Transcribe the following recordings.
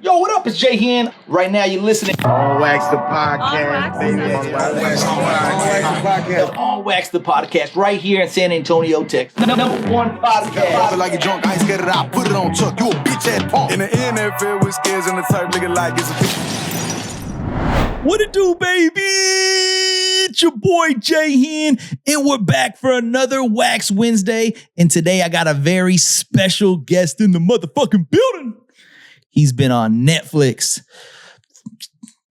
Yo, what up? It's Jay Hen. Right now, you're listening. All Wax the Podcast, baby. All Wax the Podcast. All Wax the Podcast, right here in San Antonio, Texas. Number one podcast. Pop it like a drunk, I ain't scared it out. Put it on Chuck. You a bitch ass punk. In the NFL with scares and the type nigga like it's a What it do, baby? It's your boy Jay Hen, and we're back for another Wax Wednesday. And today I got a very special guest in the motherfucking building. He's been on Netflix,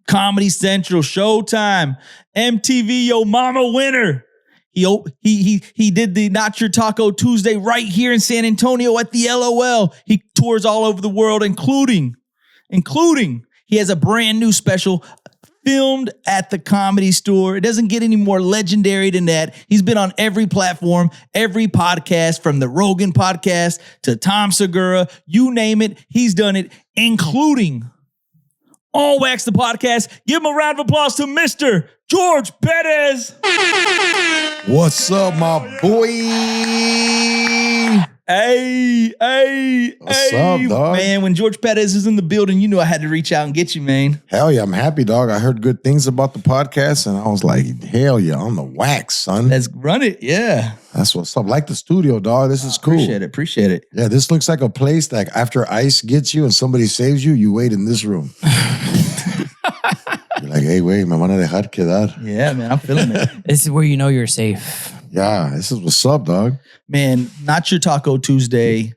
Comedy Central, Showtime, MTV Yo Mama winner. He did the Not Your Taco Tuesday right here in San Antonio at the LOL. He tours all over the world, including he has a brand new special filmed at the Comedy Store. It doesn't get any more legendary than that. He's been on every platform, every podcast, from the Rogan podcast to Tom Segura, you name it, he's done it, including All Wax the Podcast. Give him a round of applause to Mr. George Perez. What's up, my boy? Hey. What's up, dog? Man, when George Perez is in the building, you knew I had to reach out and get you, man. Hell yeah, I'm happy, dog. I heard good things about the podcast, and I was like, hell yeah, on the wax, son. Let's run it, yeah. That's what's up. Like the studio, dog. This is cool. Appreciate it. Yeah, this looks like a place that after ICE gets you and somebody saves you, you wait in this room. You're like, hey, wait, me van a dejar quedar. Yeah, man, I'm feeling it. This is where you know you're safe. Yeah, this is what's up, dog. Man, Not Your Taco Tuesday,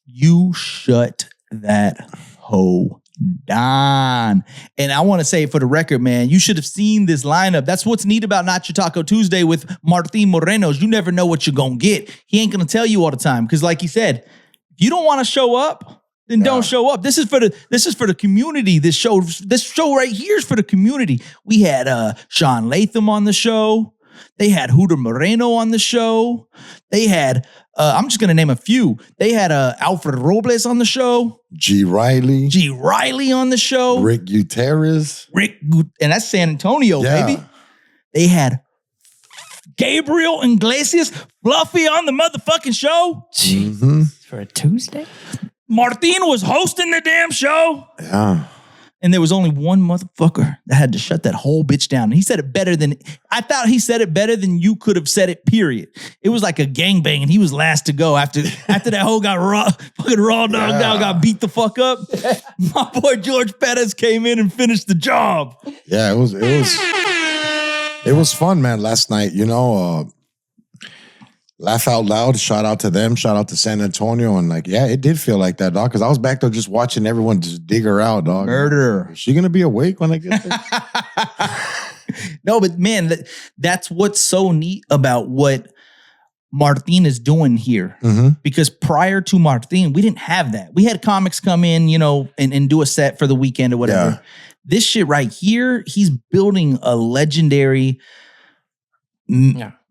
you shut that hoe down. And I want to say for the record, man, you should have seen this lineup. That's what's neat about Not Your Taco Tuesday with Martin Moreno's. You never know what you're going to get. He ain't going to tell you all the time. Because like he said, if you don't want to show up, then don't show up. This is for the community. This show right here is for the community. We had Sean Latham on the show. They had Hooter Moreno on the show. They had, I'm just going to name a few. They had Alfred Robles on the show. G. Riley on the show. Rick Gutierrez. And that's San Antonio, baby. They had Gabriel Iglesias, Fluffy on the motherfucking show. Jesus, for a Tuesday? Martin was hosting the damn show. Yeah. And there was only one motherfucker that had to shut that whole bitch down. And he said it better than, I thought he said it better than you could have said it, period. It was like a gangbang, and he was last to go after that whole got fucking raw dogged out, got beat the fuck up. My boy George Perez came in and finished the job. Yeah, it was fun, man, last night. You know, laugh out loud, shout out to them, shout out to San Antonio. And like, yeah, it did feel like that, dog. Cause I was back there just watching everyone just dig her out, dog. Murder. Is she gonna be awake when I get there? No, but man, that's what's so neat about what Martin is doing here. Mm-hmm. Because prior to Martin, we didn't have that. We had comics come in, you know, and do a set for the weekend or whatever. Yeah. This shit right here, he's building a legendary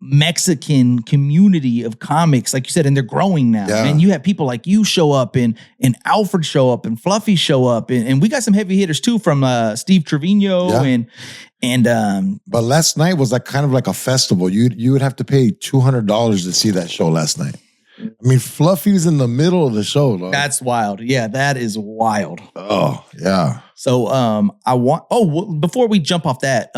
Mexican community of comics, like you said, and they're growing now. Yeah. And you have people like you show up, and Alfred show up, and Fluffy show up, and we got some heavy hitters too from Steve Trevino and but last night was like kind of like a festival. You would have to pay $200 to see that show last night. I mean, Fluffy's in the middle of the show, dog. that's wild. Yeah, that is wild. Oh yeah. So before we jump off that,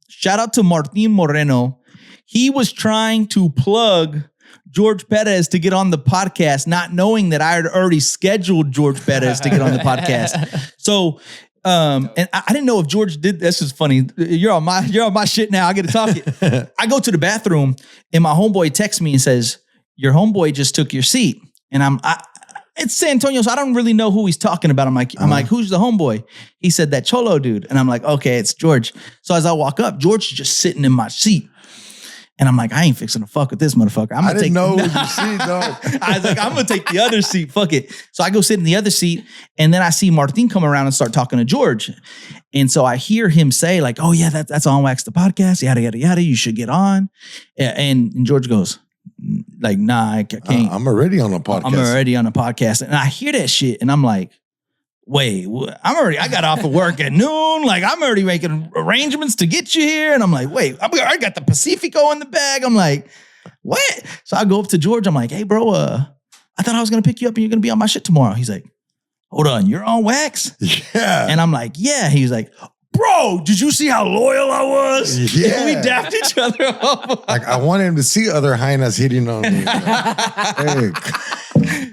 shout out to Martin Moreno. He was trying to plug George Perez to get on the podcast, not knowing that I had already scheduled George Perez to get on the podcast. So, and I didn't know if George did. This is funny. You're on my shit now. I get to talk it. I go to the bathroom, and my homeboy texts me and says, "Your homeboy just took your seat." And it's San Antonio, so I don't really know who he's talking about. I'm like, who's the homeboy? He said that Cholo dude, and I'm like, okay, it's George. So as I walk up, George is just sitting in my seat. And I'm like, I ain't fixing to fuck with this motherfucker. I didn't know what you see, dog. I was like, I'm going to take the other seat. Fuck it. So I go sit in the other seat. And then I see Martin come around and start talking to George. And so I hear him say like, oh yeah, that's on Wax the Podcast. Yada, yada, yada. You should get on. And George goes like, nah, I can't. I'm already on a podcast. And I hear that shit. And I'm like, wait, I got off of work at noon. Like, I'm already making arrangements to get you here. And I'm like, wait, I got the Pacifico in the bag. I'm like, what? So I go up to George. I'm like, hey, bro, I thought I was going to pick you up and you're going to be on my shit tomorrow. He's like, hold on, you're on wax? Yeah. And I'm like, yeah. He was like, bro, did you see how loyal I was? Yeah. We dapped each other up. Like, I wanted him to see other hyenas hitting on me. Hey, come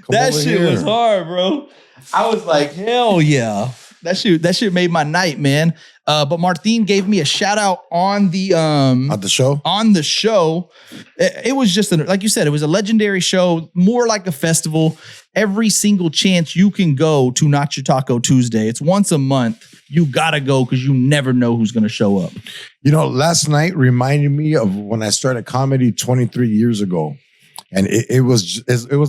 That over shit here. was hard, bro. I was like, hell yeah. That shit made my night, man. But Martine gave me a shout out on the At the show? on the show. It was just like you said, it was a legendary show, more like a festival. Every single chance you can go to Not Your Taco Tuesday. It's once a month. You gotta go because you never know who's gonna show up. You know, last night reminded me of when I started comedy 23 years ago. And it was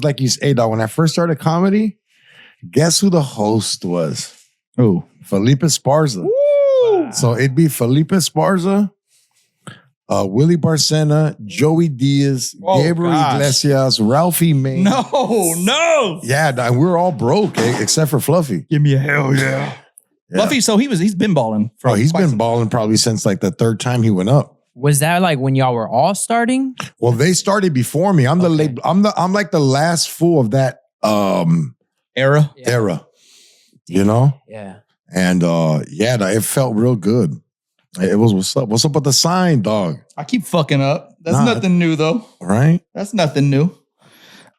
like you say, dog, when I first started comedy, guess who the host was? Oh, Felipe Esparza. So it'd be Felipe Esparza, Willie Barcena, Joey Diaz, Oh, Gabriel gosh. Iglesias, Ralphie May. No. Yeah, dog, we're all broke, except for Fluffy. Give me a hell yeah. Yeah. Fluffy, so he's been balling. For Oh, he's quite been some- balling probably since like the third time he went up. Was that like when y'all were all starting? Well, they started before me. I'm the late. I'm like the last fool of that era. Yeah. era. You know, Yeah. and yeah, it felt real good. It was what's up. What's up with the sign, dog? I keep fucking up. That's Nah. nothing new though. Right? That's nothing new.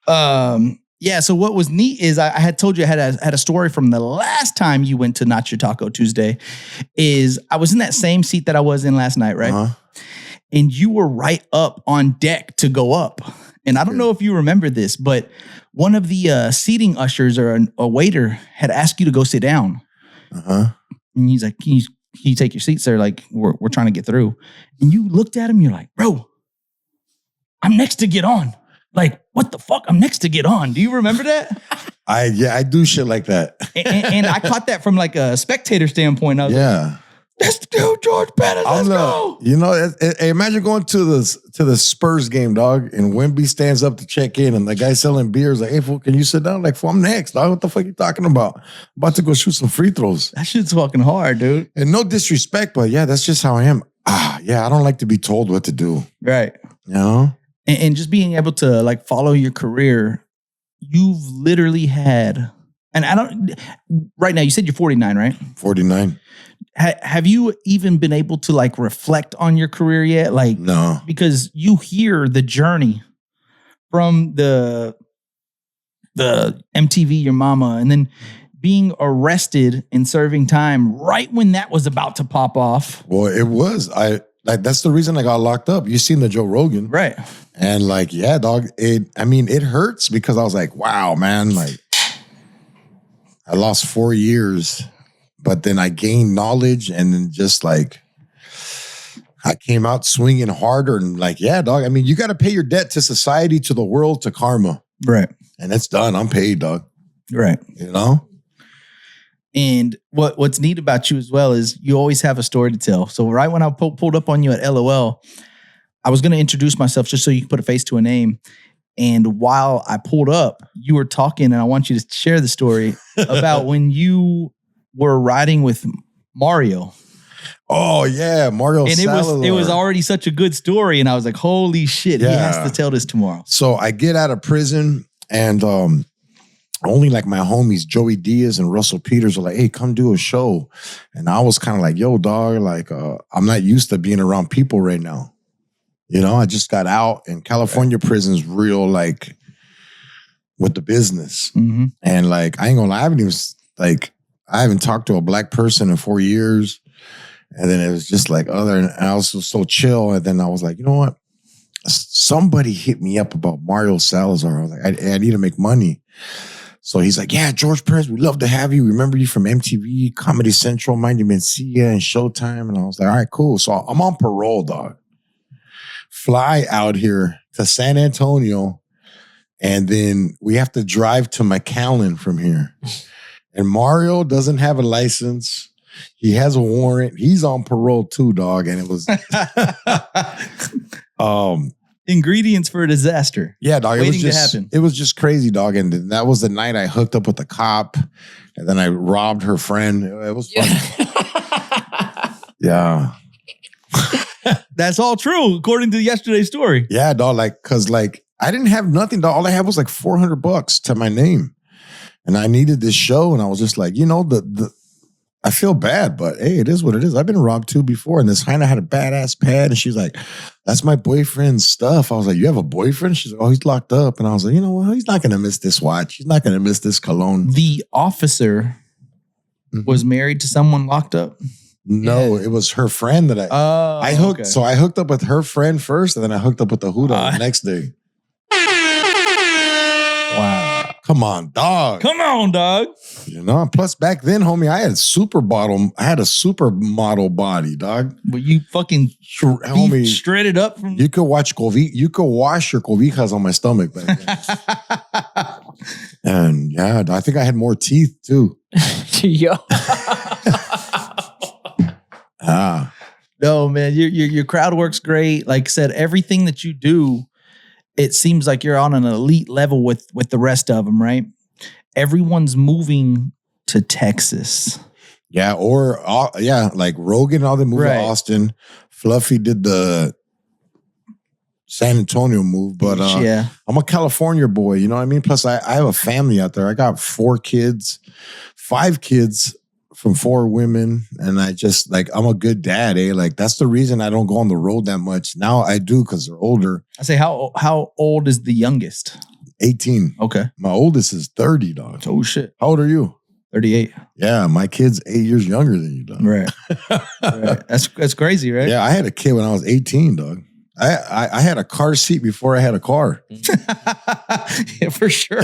Yeah. So what was neat is I had told you I had a story from the last time you went to Not Your Taco Tuesday. Is I was in that same seat that I was in last night, right? Uh-huh. And you were right up on deck to go up. And I don't know if you remember this, but one of the seating ushers or a waiter had asked you to go sit down. Uh-huh. And he's like, can you take your seat, sir? Like, we're trying to get through. And you looked at him, you're like, bro, I'm next to get on. Like, what the fuck? I'm next to get on. Do you remember that? I do shit like that. and I caught that from like a spectator standpoint. I was like, Yeah. let's do George Perez. Let's go. You know, imagine going to the Spurs game, dog, and Wemby stands up to check in, and the guy selling beers like, "Hey, fool, can you sit down?" Like, fool, I'm next, dog. What the fuck you talking about? I'm about to go shoot some free throws. That shit's fucking hard, dude. And no disrespect, but yeah, that's just how I am. Yeah, I don't like to be told what to do. Right. You know? And just being able to like follow your career, you've literally had, and I don't, right now, you said you're 49, right? 49. Have you even been able to like reflect on your career yet? Like, No. because you hear the journey from the MTV, your mama, and then being arrested and serving time right when that was about to pop off. Well, it was. That's the reason I got locked up. You seen the Joe Rogan. Right. And like, yeah, dog, it hurts because I was like, wow, man, like I lost 4 years, but then I gained knowledge and then just like, I came out swinging harder and like, yeah, dog, I mean, you got to pay your debt to society, to the world, to karma. Right. And it's done. I'm paid, dog. Right. You know? And what's neat about you as well is you always have a story to tell. So right when I pulled up on you at LOL, I was going to introduce myself just so you can put a face to a name. And while I pulled up, you were talking, and I want you to share the story about when you were riding with Mario. Oh yeah, Mario. And it was already such a good story. And I was like, holy shit, he has to tell this tomorrow. So I get out of prison and only like my homies, Joey Diaz and Russell Peters, were like, hey, come do a show. And I was kind of like, yo, dog, like I'm not used to being around people right now. You know, I just got out, and California prison's real like with the business. Mm-hmm. And like, I ain't gonna lie, I haven't talked to a black person in 4 years. And then it was just like and I was so chill. And then I was like, you know what? Somebody hit me up about Mario Salazar. I was like, I need to make money. So he's like, yeah, George Perez, we'd love to have you. Remember you from MTV, Comedy Central, Mind Your Mencia, and Showtime. And I was like, all right, cool. So I'm on parole, dog. Fly out here to San Antonio, and then we have to drive to McAllen from here. And Mario doesn't have a license. He has a warrant. He's on parole too, dog. And it was Ingredients for a disaster. yeah, dog. Waiting it was just to happen. It was just crazy, dog. And that was the night I hooked up with the cop, and then I robbed her friend. It was fun. Yeah. That's all true, according to yesterday's story. Yeah, dog. Like, cause like I didn't have nothing, dog. All I had was like $400 to my name. And I needed this show, and I was just like, you know, I feel bad, but hey, it is what it is. I've been robbed too before, and this Heina had a badass pad, and she's like, that's my boyfriend's stuff. I was like, you have a boyfriend? She's like, oh, he's locked up. And I was like, you know what? He's not going to miss this watch. He's not going to miss this cologne. The officer was married to someone locked up? No, it was her friend that I hooked. Okay. So I hooked up with her friend first, and then I hooked up with the Huda the next day. Wow. Come on, dog. Come on, dog. You know, plus back then, homie, I had a supermodel body, dog. But you fucking Homie, shredded up from you could wash your cobijas on my stomach back then. And yeah, I think I had more teeth too. Yo. No, man, your crowd works great. Like I said, everything that you do, it seems like you're on an elite level with the rest of them, right? Everyone's moving to Texas. Yeah, or like Rogan and all them moved to Austin. Fluffy did the San Antonio move, but I'm a California boy, you know what I mean? Plus, I have a family out there. I got 5 kids from 4 women, and I just like I'm a good dad, eh? Like that's the reason I don't go on the road that much. Now I do because they're older. I say, how old is the youngest? 18. Okay. My oldest is 30, dog. Oh shit. How old are you? 38. Yeah, my kid's 8 years younger than you, dog. Right. Right. That's crazy, right? Yeah, I had a kid when I was 18, dog. I had a car seat before I had a car. Yeah, for sure.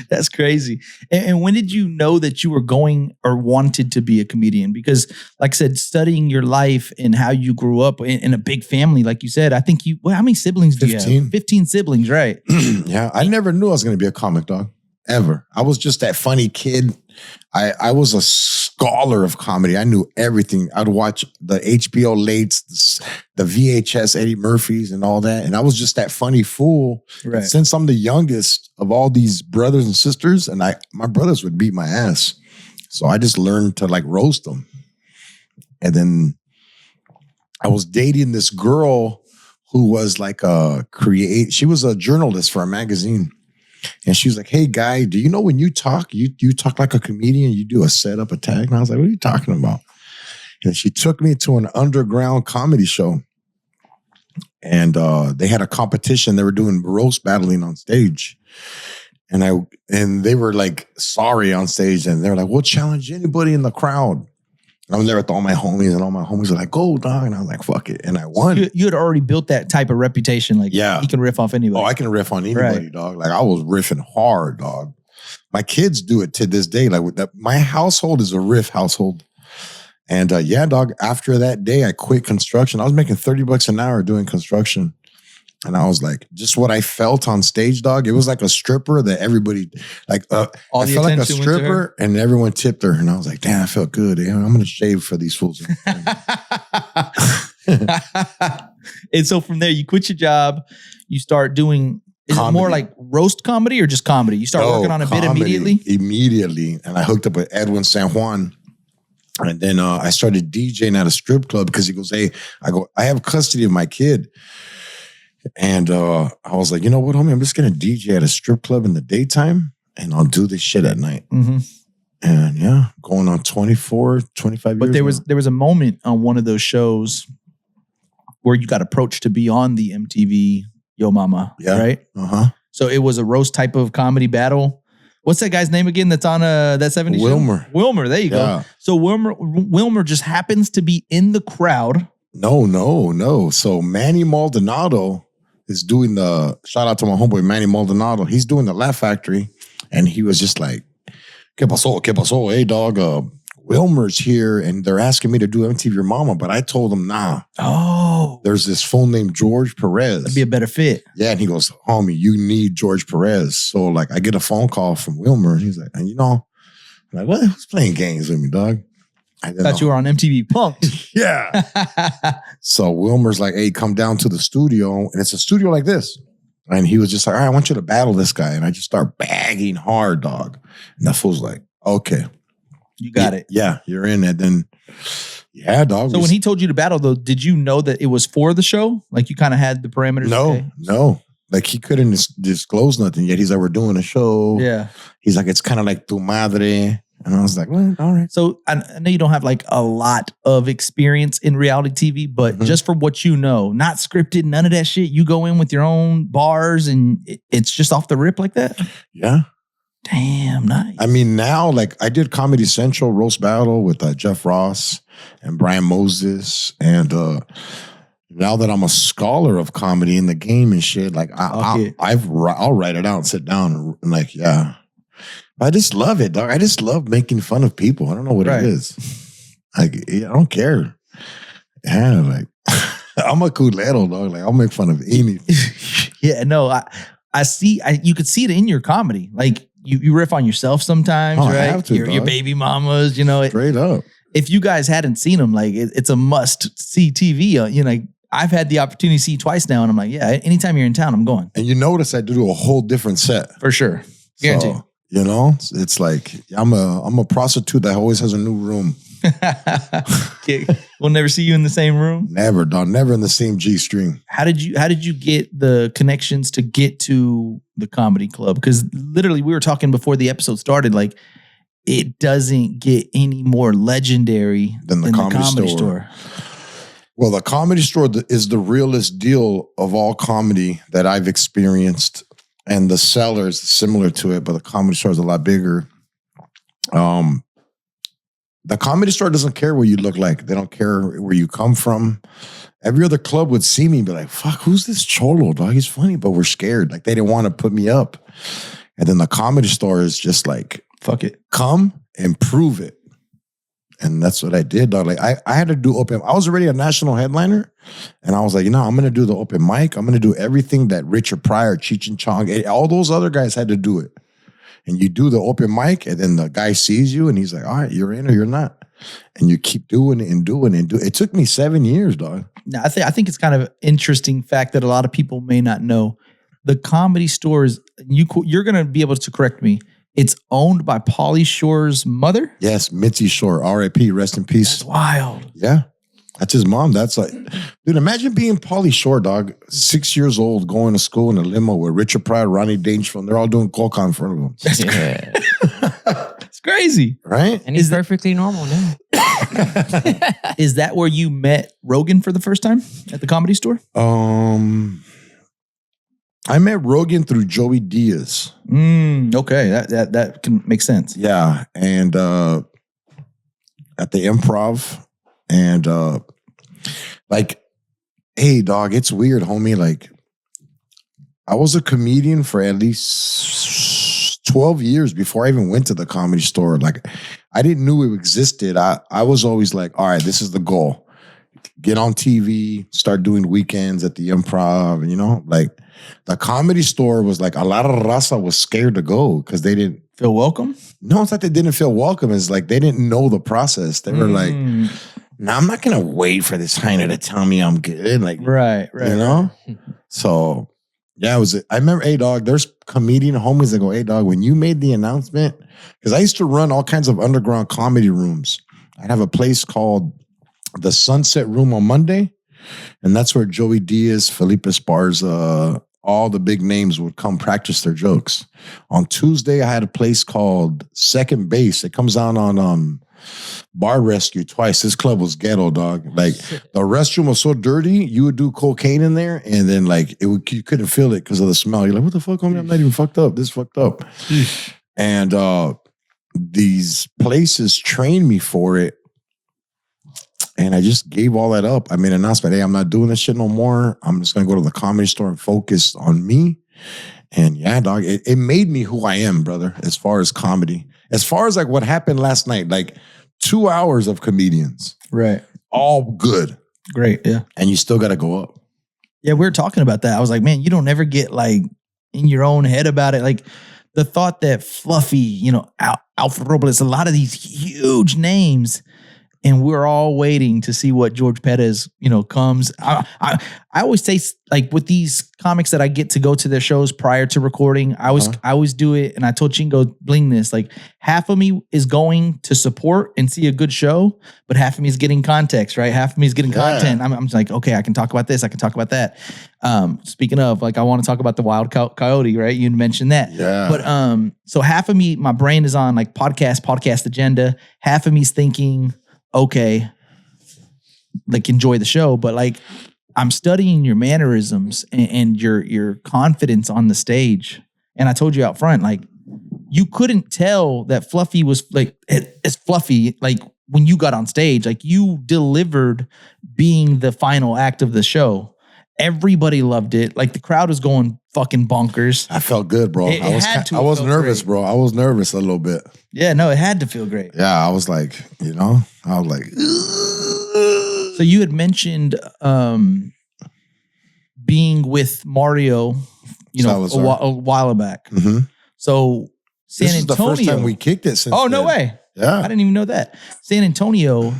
That's crazy. And when did you know that you were going or wanted to be a comedian? Because, like I said, studying your life and how you grew up in a big family, like you said, I think how many siblings do you have? 15 siblings, right? Yeah, I never knew I was going to be a comic, dog. Ever. I was just that funny kid. I was a scholar of comedy. I knew everything. I'd watch the HBO lates, the VHS Eddie Murphys and all that. And I was just that funny fool. Right. Since I'm the youngest of all these brothers and sisters, and my brothers would beat my ass. So I just learned to like roast them. And then I was dating this girl who was like she was a journalist for a magazine. And she was like, hey, guy, do you know when you talk like a comedian, you do a setup attack? And I was like, what are you talking about? And she took me to an underground comedy show. And they had a competition. They were doing roast battling on stage. And they were like sorry on stage. And they were like, we'll challenge anybody in the crowd. And I was there with all my homies, and all my homies were like, go, dog. And I was like, fuck it. And I won. You had already built that type of reputation. Like, yeah, he can riff off anybody. Oh, I can riff on anybody, dog. Like, I was riffing hard, dog. My kids do it to this day. Like, with that, my household is a riff household. And yeah, dog, after that day, I quit construction. I was making $30 an hour doing construction. And I was like, just what I felt on stage, dog. It was like a stripper that everybody, like, I felt like a stripper and everyone tipped her. And I was like, damn, I felt good. I'm going to shave for these fools. And so from there, you quit your job. You start doing, is it more like roast comedy or just comedy? You start working on a bit immediately? Immediately. And I hooked up with Edwin San Juan. And then I started DJing at a strip club because he goes, hey, I have custody of my kid. And I was like, you know what, homie? I'm just going to DJ at a strip club in the daytime and I'll do this shit at night. Mm-hmm. And yeah, going on 24, 25 years. But there was a moment on one of those shows where you got approached to be on the MTV Yo Mama, right? Uh-huh. So it was a roast type of comedy battle. What's that guy's name again that's on that 70s Wilmer. show? Wilmer, there you go. So Wilmer just happens to be in the crowd. No. So Manny Maldonado is doing shout out to my homeboy Manny Maldonado. He's doing the Laugh Factory, and he was just like, "¿Qué pasó? Hey, dog, Wilmer's here, and they're asking me to do MTV Your Mama," but I told him, nah. Oh, there's this fool named George Perez. That'd be a better fit. Yeah, and he goes, homie, you need George Perez. So like, I get a phone call from Wilmer, and he's like, and I'm like, what? Who's playing games with me, dog? I thought you were on MTV Punk. Yeah. So Wilmer's like, hey, come down to the studio. And it's a studio like this. And he was just like, all right, I want you to battle this guy. And I just start bagging hard, dog. And that fool's like, okay. You got it. Yeah, you're in it. Then, yeah, dog. So when he told you to battle, though, did you know that it was for the show? Like you kind of had the parameters? No. like he couldn't disclose nothing yet. He's like, we're doing a show. Yeah. He's like, it's kind of like tu madre. And I was like, well, all right. So I know you don't have like a lot of experience in reality TV, but just from what you know, not scripted, none of that shit. You go in with your own bars and it's just off the rip like that? Yeah. Damn, nice. I mean, now, like, I did Comedy Central Roast Battle with Jeff Ross and Brian Moses. And now that I'm a scholar of comedy in the game and shit, like, I'll write it out and sit down and like, yeah. I just love it, dog. I just love making fun of people. I don't know what it is. Like, I don't care. Yeah, like, I'm a culero, dog. Like, I'll make fun of anything. Yeah, no, I see. You could see it in your comedy. Like, you riff on yourself sometimes, right? I have to, your baby mamas, you know. Straight up. If you guys hadn't seen them, like, it's a must-see TV. You know, I've had the opportunity to see twice now, and I'm like, yeah, anytime you're in town, I'm going. And you notice I do a whole different set. For sure. Guarantee. So, you know, it's like I'm a prostitute that always has a new room. We'll never see you in the same room. Never, dog. Never in the same G string. How did you get the connections to get to the comedy club? Because literally, we were talking before the episode started. Like, it doesn't get any more legendary than the comedy store. Well, the Comedy Store is the realest deal of all comedy that I've experienced. And the Cellar is similar to it, but the Comedy Store is a lot bigger. The Comedy Store doesn't care what you look like. They don't care where you come from. Every other club would see me and be like, fuck, who's this cholo, dog? He's funny, but we're scared. Like, they didn't want to put me up. And then the Comedy Store is just like, fuck it. Come and prove it. And that's what I did, dog. Like, I had to do open. I was already a national headliner. And I was like, I'm going to do the open mic. I'm going to do everything that Richard Pryor, Cheech and Chong, all those other guys had to do it. And you do the open mic, and then the guy sees you, and he's like, all right, you're in or you're not. And you keep doing it and doing it and doing it. It took me 7 years, dog. Now, I think it's kind of an interesting fact that a lot of people may not know. The Comedy Store is, you're going to be able to correct me, it's owned by Pauly Shore's mother? Yes, Mitzi Shore, R.I.P., rest in peace. That's wild. Yeah. That's his mom. That's like, dude, imagine being Pauly Shore, dog, 6 years old, going to school in a limo with Richard Pryor, Ronnie Dangerfield. They're all doing coke in front of him. That's It's crazy. Right? And he's perfectly normal now. Is that where you met Rogan for the first time at the Comedy Store? I met Rogan through Joey Diaz. Okay, that can make sense. Yeah, and at the Improv, and like, hey, dog, it's weird, homie. Like, I was a comedian for at least 12 years before I even went to the Comedy Store. Like, I didn't know it existed. I was always like, all right, this is the goal. Get on TV, start doing weekends at the Improv, you know? Like, the Comedy Store was like, a lot of raza was scared to go because they didn't feel welcome? No, it's like they didn't feel welcome. It's like they didn't know the process. They were like, no, I'm not going to wait for this hyena to tell me I'm good. Like, right. You know? So, yeah, I remember, hey, dog, there's comedian homies that go, hey, dog, when you made the announcement, because I used to run all kinds of underground comedy rooms. I'd have a place called the Sunset Room on Monday, and that's where Joey Diaz, Felipe Esparza, all the big names would come practice their jokes. On Tuesday, I had a place called Second Base. It comes out on Bar Rescue twice. This club was ghetto, dog. Like, the restroom was so dirty, you would do cocaine in there, and then like you couldn't feel it because of the smell. You're like, what the fuck, homie? I'm not even fucked up. This fucked up. And these places trained me for it. And I just gave all that up. I made an announcement, hey, I'm not doing this shit no more. I'm just going to go to the Comedy Store and focus on me. And yeah, dog, it made me who I am, brother, as far as comedy. As far as like what happened last night, like 2 hours of comedians. Right. All good. Great, yeah. And you still got to go up. Yeah, we were talking about that. I was like, man, you don't ever get like in your own head about it. Like the thought that Fluffy, you know, Alfred Robles, a lot of these huge names, and we're all waiting to see what George Perez, comes. I always say, like, with these comics that I get to go to their shows prior to recording, I always do it. And I told Chingo Bling this, like, half of me is going to support and see a good show, but half of me is getting context, right? Half of me is getting content. I'm just like, okay, I can talk about this. I can talk about that. Speaking of, like, I want to talk about the Wild Coyote, right? You mentioned that. Yeah. But so half of me, my brain is on like podcast agenda. Half of me is thinking, okay, like, enjoy the show, but like, I'm studying your mannerisms and your confidence on the stage. And I told you out front, like, you couldn't tell that Fluffy was like as Fluffy, like, when you got on stage, like, you delivered being the final act of the show. Everybody loved it. Like, the crowd was going fucking bonkers. I felt good, bro. I was nervous, bro. I was nervous a little bit. Yeah, no, it had to feel great. Yeah, I was like, I was like. So you had mentioned being with Mario, a while back. Mm-hmm. So San This is Antonio. the first time we kicked it since. Oh, no then. way. Yeah. I didn't even know that. San Antonio,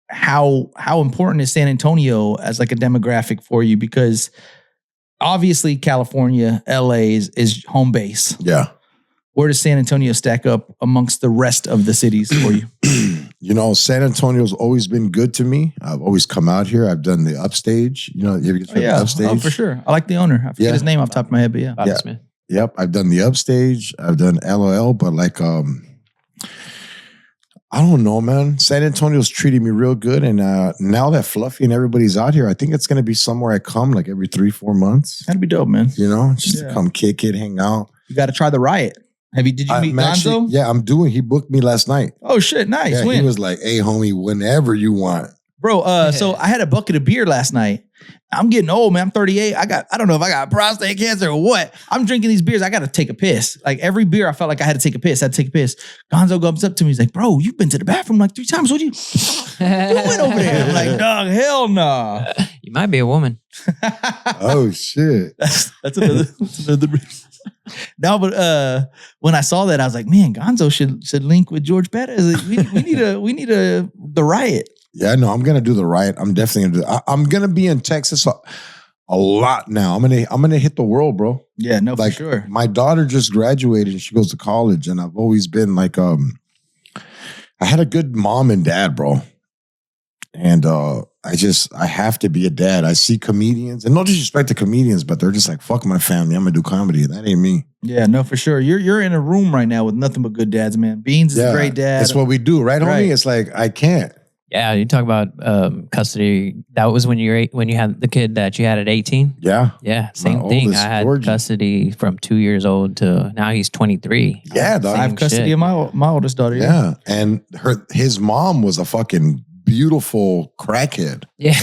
how important is San Antonio as like a demographic for you? Because obviously California, LA is home base. Yeah. Where does San Antonio stack up amongst the rest of the cities for you? San Antonio's always been good to me. I've always come out here. I've done the upstage. You ever get to the upstage? Oh, for sure. I like the owner. I forget his name off the top of my head, but yeah. Bobby Smith. Yep. I've done the upstage. I've done LOL, but like, I don't know, man. San Antonio's treating me real good. And now that Fluffy and everybody's out here, I think it's going to be somewhere I come like every 3-4 months. That'd be dope, man. Just to come kick it, hang out. You got to try the Riot. Did you meet Gonzo? Yeah, I'm doing. He booked me last night. Oh shit, nice. Yeah, When? he was like, "Hey, homie, whenever you want." Bro, so I had a bucket of beer last night. I'm getting old, man. I'm 38. I don't know if I got prostate cancer or what. I'm drinking these beers. I got to take a piss. Like, every beer, I felt like I had to take a piss. Gonzo comes up to me. He's like, bro, you've been to the bathroom like 3 times. What you doing over there? I'm like, dog, hell no. You might be a woman. Oh shit. That's another reason. No, but when I saw that, I was like, man, Gonzo should link with George Perez. We need the Riot. Yeah, no, I'm gonna do the Riot. I'm definitely gonna do. I'm gonna be in Texas a lot now. I'm gonna hit the world, bro. Yeah, no, like, for sure. My daughter just graduated and she goes to college, and I've always been like, I had a good mom and dad, bro. And I have to be a dad. I see comedians, and no disrespect to comedians, but they're just like, fuck my family. I'm gonna do comedy. That ain't me. Yeah, no, for sure. You're in a room right now with nothing but good dads, man. Beans is a great dad. That's what we do, right, homie? It's like, I can't. Yeah, you talk about custody. That was when you had the kid that you had at 18. Yeah. Yeah, same thing. I had custody from 2 years old to now he's 23. Yeah, dog. I have custody of my oldest daughter. Yeah, and his mom was a fucking beautiful crackhead. Yeah.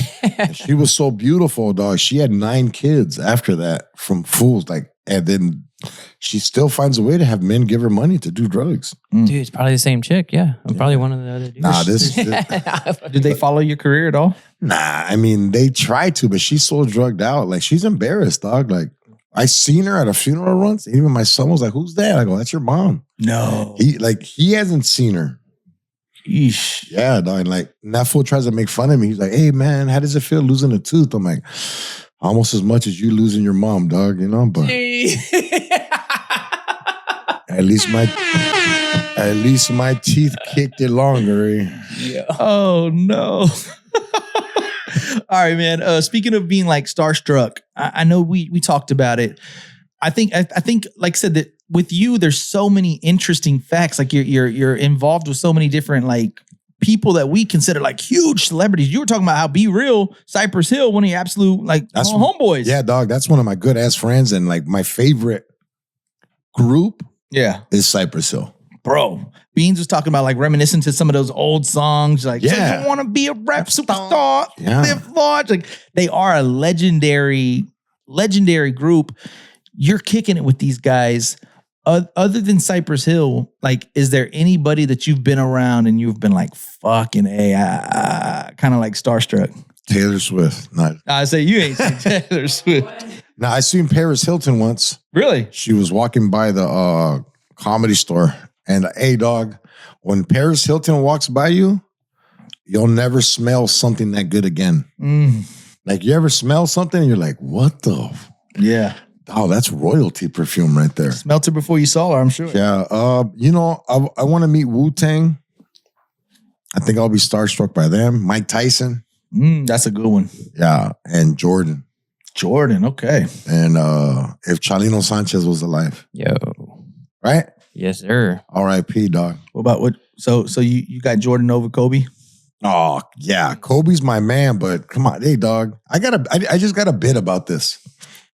She was so beautiful, dog. She had 9 kids after that from fools. And then she still finds a way to have men give her money to do drugs. Dude, it's probably the same chick. Yeah. I'm probably one of the other dudes. Nah, Did they follow your career at all? Nah, I mean, they try to, but she's so drugged out. Like, she's embarrassed, dog. Like, I seen her at a funeral once. Even my son was like, who's that? I go, that's your mom. No. He hasn't seen her. Eesh. Yeah, dog. And that fool tries to make fun of me. He's like, hey, man, how does it feel losing a tooth? I'm like, almost as much as you losing your mom, dog, but at least my teeth kicked it longer. Yeah. Oh no. All right, man. Speaking of being like starstruck, I know we talked about it. I think like I said, that with you, there's so many interesting facts. Like you're involved with so many different like people that we consider like huge celebrities. You were talking about how Be Real, Cypress Hill, one of your absolute like homeboys. Yeah, dog. That's one of my good ass friends, and like my favorite group. Yeah, is Cypress Hill. Bro, Beans was talking about like reminiscing to some of those old songs. Like, so you want to be a rap superstar? Live large. Like, they are a legendary group. You're kicking it with these guys. Other than Cypress Hill, like, is there anybody that you've been around and you've been like, fucking A, kind of like starstruck? Taylor Swift. I say you ain't seen Taylor Swift. Now, I seen Paris Hilton once. Really? She was walking by the Comedy Store. And hey, dog, when Paris Hilton walks by you, you'll never smell something that good again. Mm. Like you ever smell something and you're like, what the? Yeah. Oh, that's royalty perfume right there. Smelt it before you saw her, I'm sure. Yeah. I want to meet Wu-Tang. I think I'll be starstruck by them. Mike Tyson. That's a good one. Yeah. And Jordan. Jordan, okay. And if Chalino Sanchez was alive. Yo. Right? Yes, sir. R.I.P. dog. What about what? So you got Jordan over Kobe? Oh, yeah. Kobe's my man, but come on. Hey, dog. I just got a bit about this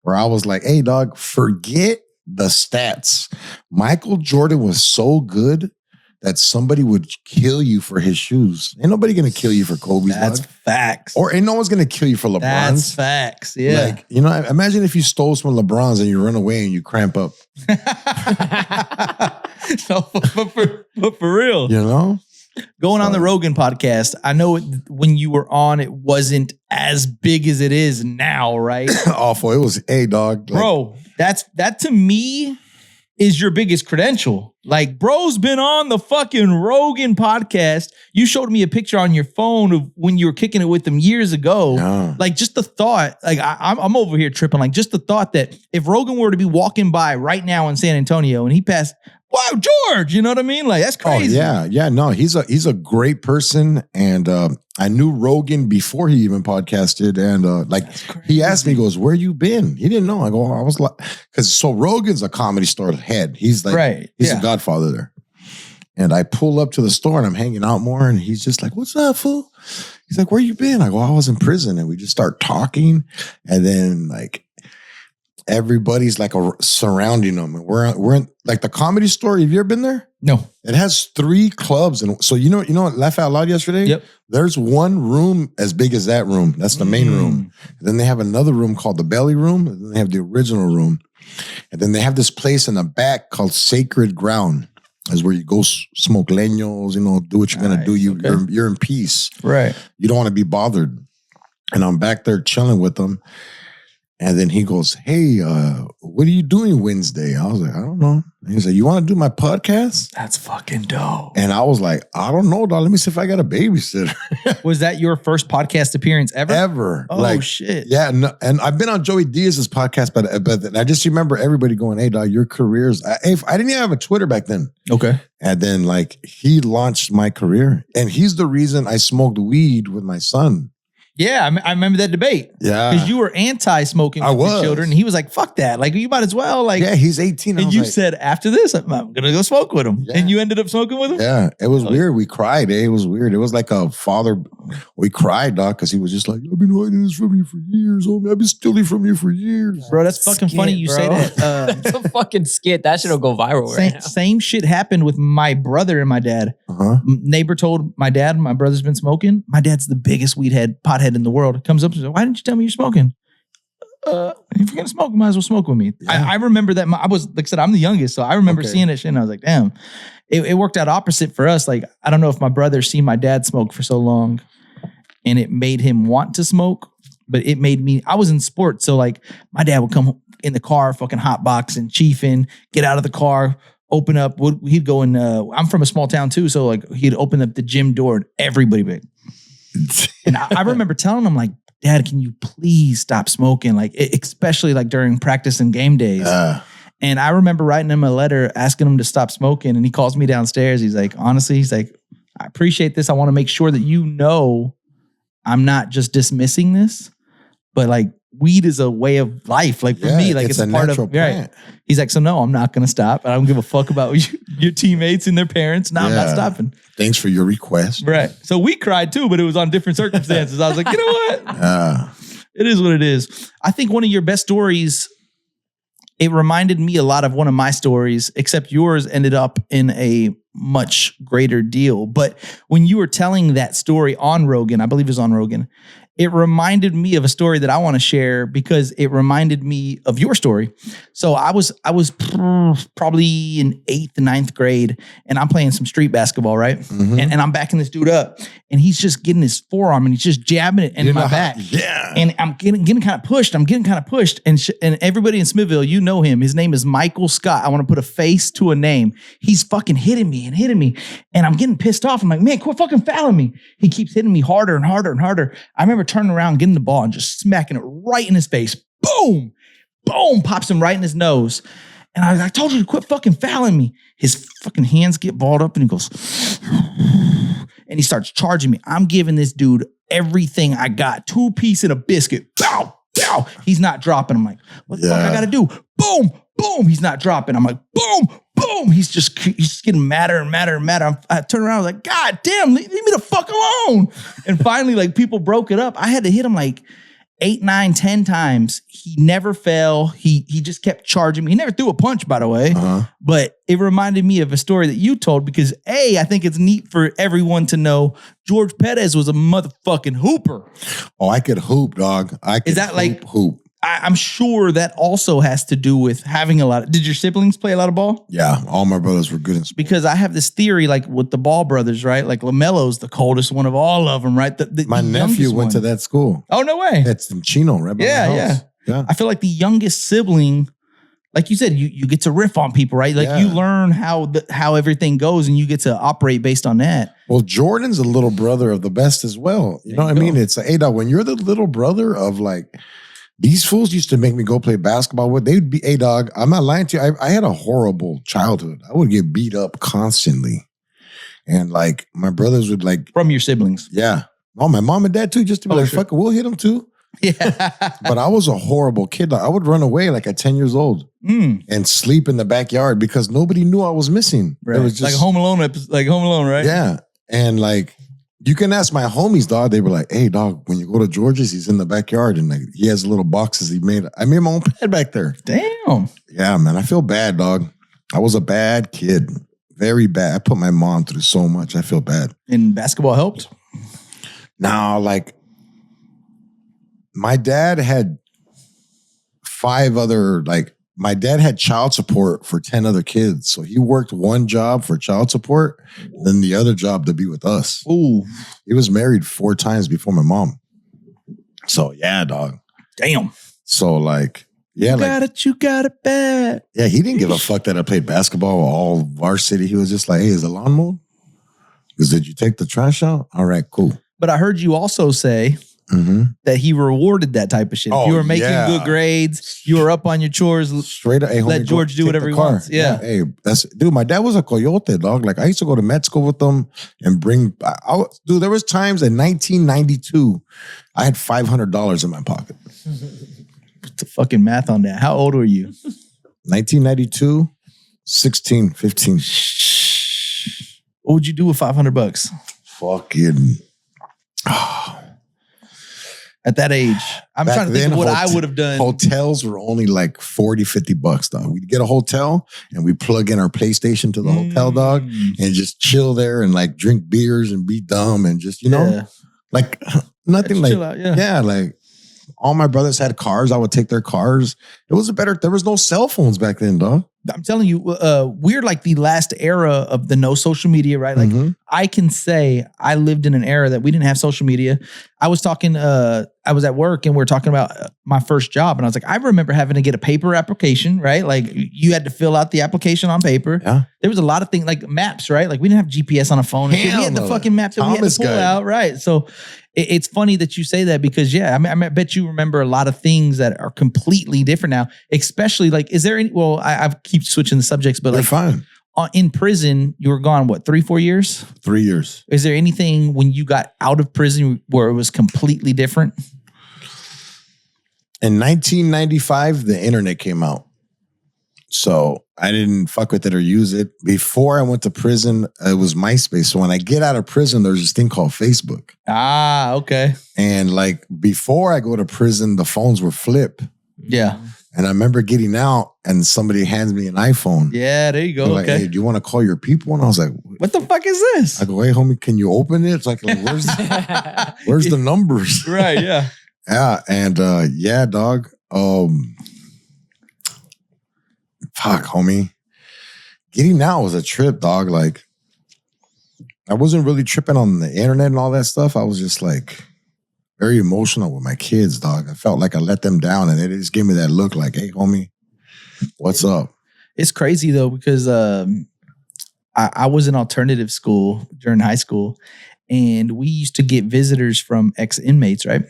where I was like, hey, dog, forget the stats. Michael Jordan was so good that somebody would kill you for his shoes. Ain't nobody going to kill you for Kobe's. That's dog. facts. Or ain't no one's going to kill you for LeBron's. That's facts. Yeah. Like, imagine if you stole some LeBron's and you run away and you cramp up. No, but for real. You know? Going on the Rogan podcast, I know when you were on, it wasn't as big as it is now, right? Awful. It was, hey, dog. Like, bro, that to me is your biggest credential. Like, bro's been on the fucking Rogan podcast. You showed me a picture on your phone of when you were kicking it with them years ago. Yeah. Like, just the thought, like, I'm over here tripping. Like, just the thought that if Rogan were to be walking by right now in San Antonio and he passed, wow, George, you know what I mean? Like, that's crazy. Oh, yeah. No, he's a great person. And I knew Rogan before he even podcasted. And he asked me, he goes, where you been? He didn't know. I go, I was like, so Rogan's a Comedy Store head. He's like, right. He's a godfather there. And I pull up to the store and I'm hanging out more. And he's just like, what's up, fool? He's like, where you been? I go, I was in prison. And we just start talking. And then like, everybody's like surrounding them. And we're in like the Comedy Store. Have you ever been there? No. It has 3 clubs. And so, you know what Laugh Out Loud yesterday? Yep. There's one room as big as that room. That's the main room. And then they have another room called the belly room. And then they have the original room. And then they have this place in the back called Sacred Ground. Is where you go smoke leños, do what you're going to do. You're in peace. Right. You don't want to be bothered. And I'm back there chilling with them. And then he goes, hey, what are you doing Wednesday? I was like, I don't know. And he's like, you want to do my podcast? That's fucking dope. And I was like, I don't know, dog. Let me see if I got a babysitter. Was that your first podcast appearance ever? Ever. Oh, shit. Yeah. No, and I've been on Joey Diaz's podcast, but I just remember everybody going, hey, dog, your career's... I didn't even have a Twitter back then. Okay. And then like he launched my career. And he's the reason I smoked weed with my son. Yeah, I remember that debate. Yeah. Because you were anti-smoking with your children. And he was like, fuck that. Like, you might as well. Like, yeah, he's 18. And you said, after this, I'm going to go smoke with him. Yeah. And you ended up smoking with him? Yeah, it was weird. We cried. It was weird. It was like a father. We cried, dog, because he was just like, I've been hiding this from you for years. Homie. I've been stealing from you for years. Bro, that's fucking funny you say that. That's a fucking skit. That shit'll go viral right now. Same shit happened with my brother and my dad. Uh-huh. Neighbor told my dad, my brother's been smoking. My dad's the biggest pothead in the world. Comes up and says, why didn't you tell me you're smoking? If you're going to smoke, you might as well smoke with me. Yeah. I remember that. I was, like I said, I'm the youngest. So I remember seeing that shit and I was like, damn. It worked out opposite for us. Like, I don't know if my brother seen my dad smoke for so long and it made him want to smoke, but it made me, I was in sports. So like my dad would come in the car, fucking hotbox and chiefing, get out of the car, open up. He'd go in, I'm from a small town too. So like he'd open up the gym door and everybody big. And I remember telling him like, Dad, can you please stop smoking? Like, especially like during practice and game days. And I remember writing him a letter asking him to stop smoking. And he calls me downstairs. He's like, honestly, I appreciate this. I want to make sure that you know I'm not just dismissing this, but like weed is a way of life. Like for me, like it's a part of, right. He's like, so no, I'm not going to stop. I don't give a fuck about your teammates and their parents. No, I'm not stopping. Thanks for your request. Right. So we cried too, but it was on different circumstances. I was like, you know what? It is what it is. I think one of your best stories, it reminded me a lot of one of my stories, except yours ended up in a much greater deal. But when you were telling that story on Rogan, I believe it was on Rogan, it reminded me of a story that I want to share because it reminded me of your story. So I was probably in 8th and 9th grade, and I'm playing some street basketball, right? Mhm. And I'm backing this dude up, and he's just getting his forearm, and he's just jabbing it in my back. Yeah. And I'm getting kind of pushed. And everybody in Smithville, you know him. His name is Michael Scott. I want to put a face to a name. He's fucking hitting me. And I'm getting pissed off. I'm like, man, quit fucking fouling me. He keeps hitting me harder and harder and harder. I remember turning around, getting the ball, and just smacking it right in his face. Boom! Boom! Pops him right in his nose. And I told you to quit fucking fouling me. His fucking hands get balled up, and he goes, and he starts charging me. I'm giving this dude everything I got. 2 pieces and a biscuit. Bow! Bow! He's not dropping. I'm like, what the fuck I gotta do? Boom! Boom! He's not dropping. I'm like, boom! Boom! He's just getting madder and madder and madder. I turn around, I was like, God damn, leave me the fuck alone. And finally, like, people broke it up. I had to hit him like 8, 9, 10 times. He never fell. He just kept charging me. He never threw a punch, by the way. But it reminded me of a story that you told because I think it's neat for everyone to know George Perez was a motherfucking hooper. Oh, I could hoop, dog. Is that hoop? I'm sure that also has to do with having a lot of, did your siblings play a lot of ball? Yeah, all my brothers were good in sports. Because I have this theory, like with the Ball brothers, right? Like LaMelo's the coldest one of all of them, right? My nephew went to that school. Oh, no way. That's in Chino, right? By my house. Yeah. I feel like the youngest sibling, like you said, you get to riff on people, right? Like you learn how everything goes and you get to operate based on that. Well, Jordan's a little brother of the best as well. You know what I mean? It's like, hey, dog, when you're the little brother of like, these fools used to make me go play basketball with. They'd be, hey, dog, I'm not lying to you. I had a horrible childhood. I would get beat up constantly. And like, my brothers would like. From your siblings. Yeah. Oh, my mom and dad too, just to be like, fuck it, we'll hit them too. Yeah. But I was a horrible kid. I would run away like at 10 years old and sleep in the backyard because nobody knew I was missing. Right. It was just like Home Alone, right? Yeah. And like, you can ask my homies, dog. They were like, hey, dog, when you go to George's, he's in the backyard and like he has little boxes he made. I made my own bed back there. Damn. Yeah, man. I feel bad, dog. I was a bad kid. Very bad. I put my mom through so much. I feel bad. And basketball helped? Now, like, my dad had 5 other, like, my dad had child support for 10 other kids. So he worked one job for child support, then the other job to be with us. Ooh. He was married 4 times before my mom. So, yeah, dog. Damn. So, like, yeah. You got it bad. Yeah, he didn't give a fuck that I played basketball all varsity. He was just like, hey, is the lawn mowed? Because did you take the trash out? All right, cool. But I heard you also say that he rewarded that type of shit. If you were making good grades, you were up on your chores. Straight up, hey, let George do whatever he wants. Yeah. Hey, dude, my dad was a coyote, dog. Like, I used to go to med school with them and dude, there was times in 1992, I had $500 in my pocket. What's the fucking math on that? How old were you? 1992, 16, 15. What would you do with $500? Fucking... At that age, I'm trying to think of what I would have done. Hotels were only like $40, $50, dog. We'd get a hotel and we plug in our PlayStation to the hotel, dog, and just chill there and like drink beers and be dumb and just, you know, like nothing like, like all my brothers had cars. I would take their cars. It was there was no cell phones back then, dog. I'm telling you, we're like the last era of the no social media, right? Like I can say I lived in an era that we didn't have social media. I was talking, I was at work and we were talking about my first job. And I was like, I remember having to get a paper application, right? Like you had to fill out the application on paper. Yeah. There was a lot of things like maps, right? Like we didn't have GPS on a phone. We had the fucking maps that we had to pull out, right? So it's funny that you say that because, I bet you remember a lot of things that are completely different now, especially like, is there any, well, I keep switching the subjects, but they're like fine. In prison, you were gone, what, 3-4 years? 3 years. Is there anything when you got out of prison where it was completely different? In 1995, the internet came out. So I didn't fuck with it or use it. Before I went to prison, it was MySpace. So when I get out of prison, there's this thing called Facebook. Ah, okay. And like before I go to prison, the phones were flip. Yeah. And I remember getting out and somebody hands me an iPhone. Yeah, there you go. They're like, Okay. hey, do you want to call your people? And I was like, What the fuck is this? I go, hey, homie, can you open it? It's like where's the numbers? Right, yeah. Yeah, and yeah, dog. Fuck, homie. Getting out was a trip, dog. Like, I wasn't really tripping on the internet and all that stuff. I was just like very emotional with my kids, dog. I felt like I let them down, and they just gave me that look like, hey, homie, what's up? It's crazy though, because I was in alternative school during high school, and we used to get visitors from ex-inmates, right?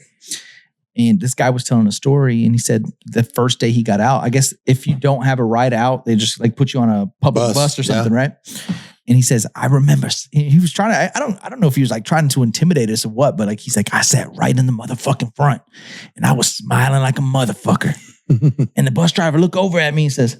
And this guy was telling a story, and he said the first day he got out, I guess if you don't have a ride out, they just like put you on a public bus or something, right? And he says, I remember he was trying to, I don't know if he was like trying to intimidate us or what, but like, he's like, I sat right in the motherfucking front and I was smiling like a motherfucker. And the bus driver looked over at me and says,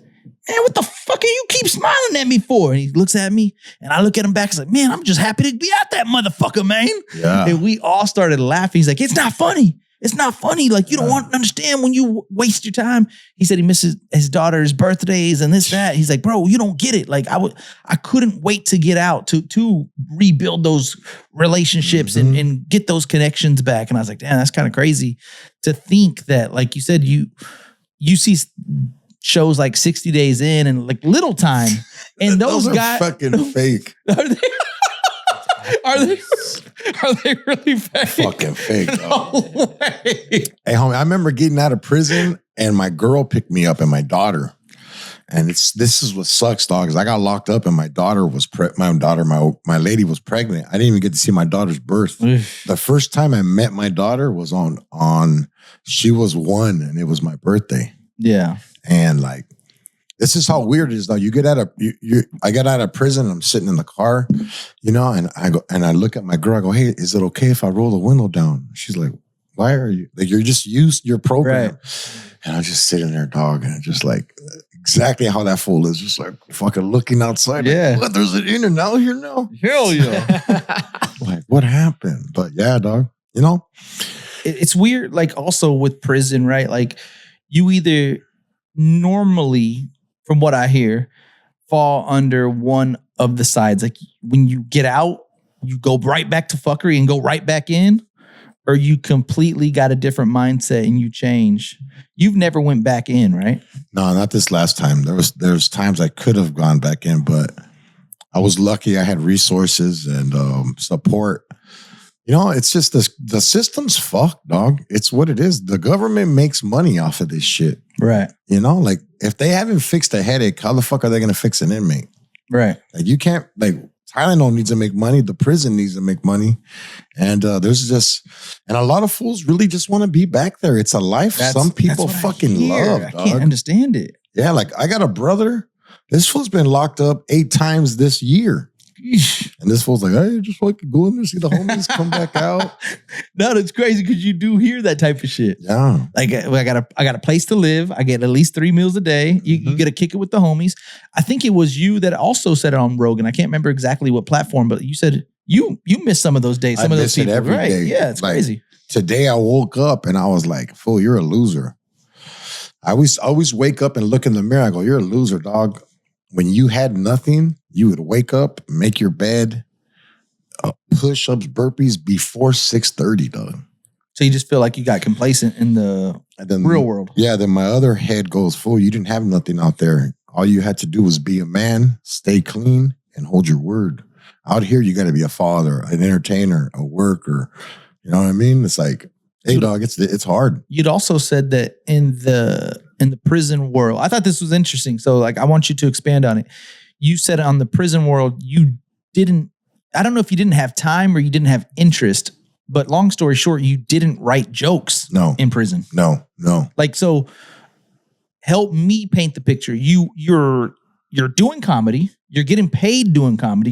man, what the fuck are you keep smiling at me for? And he looks at me and I look at him back. He's like, man, I'm just happy to be out that motherfucker, man. Yeah. And we all started laughing. He's like, it's not funny. It's not funny. Like, you don't want to understand when you waste your time. He said he misses his daughter's birthdays and this, that. He's like, bro, you don't get it. Like, I couldn't wait to get out to rebuild those relationships and get those connections back. And I was like, damn, that's kind of crazy to think that, like you said, you see shows like 60 Days In and like Little Time. And those guys are fucking fake. Are they really fake? Fucking fake. No way. Hey, homie, I remember getting out of prison and my girl picked me up and my daughter. And this is what sucks, dog, is I got locked up and my daughter was my lady was pregnant. I didn't even get to see my daughter's birth. The first time I met my daughter was on she was 1 and it was my birthday. Yeah. And like, this is how weird it is, though. You get out of I got out of prison. I'm sitting in the car, you know, and I look at my girl. I go, "Hey, is it okay if I roll the window down?" She's like, "Why are you like you're just used your program?" Right. And I just sitting there, dog, and just like exactly how that fool is, just like fucking looking outside. Yeah, like, what? There's an in and out here now. Hell yeah! Like, what happened? But yeah, dog. You know, it's weird. Like also with prison, right? Like you either normally, from what I hear, fall under one of the sides. Like when you get out, you go right back to fuckery and go right back in, or you completely got a different mindset and you change. You've never went back in, right? No, not this last time. There's times I could have gone back in, but I was lucky I had resources and support. You know, it's just the system's fucked, dog. It's what it is. The government makes money off of this shit. Right. You know, like if they haven't fixed a headache, how the fuck are they going to fix an inmate? Right. Like you can't, like Tylenol needs to make money. The prison needs to make money. And there's just, and a lot of fools really just want to be back there. It's a life some people fucking love, dog. I can't understand it. Yeah. Like I got a brother. This fool's been locked up 8 times this year. And this fool's like, hey, just fucking go in there, see the homies, come back out. No, that's crazy because you do hear that type of shit. Yeah. Like I got a place to live. I get at least 3 meals a day. You get to kick it with the homies. I think it was you that also said it on Rogan. I can't remember exactly what platform, but you said you miss some of those days. Some of those people. Every right. day. Yeah, it's like, crazy. Today I woke up and I was like, fool, you're a loser. I always wake up and look in the mirror. I go, you're a loser, dog. When you had nothing, you would wake up, make your bed, push-ups, burpees before 6:30, dog. So you just feel like you got complacent in the real world. Yeah, then my other head goes, fool, you didn't have nothing out there. All you had to do was be a man, stay clean, and hold your word. Out here, you got to be a father, an entertainer, a worker. You know what I mean? It's like, hey, dog, it's hard. You'd also said that in the prison world, I thought this was interesting. So like, I want you to expand on it. You said on the prison world, I don't know if you didn't have time or you didn't have interest, but long story short, you didn't write jokes in prison. No. Like, so help me paint the picture. You're doing comedy. You're getting paid doing comedy.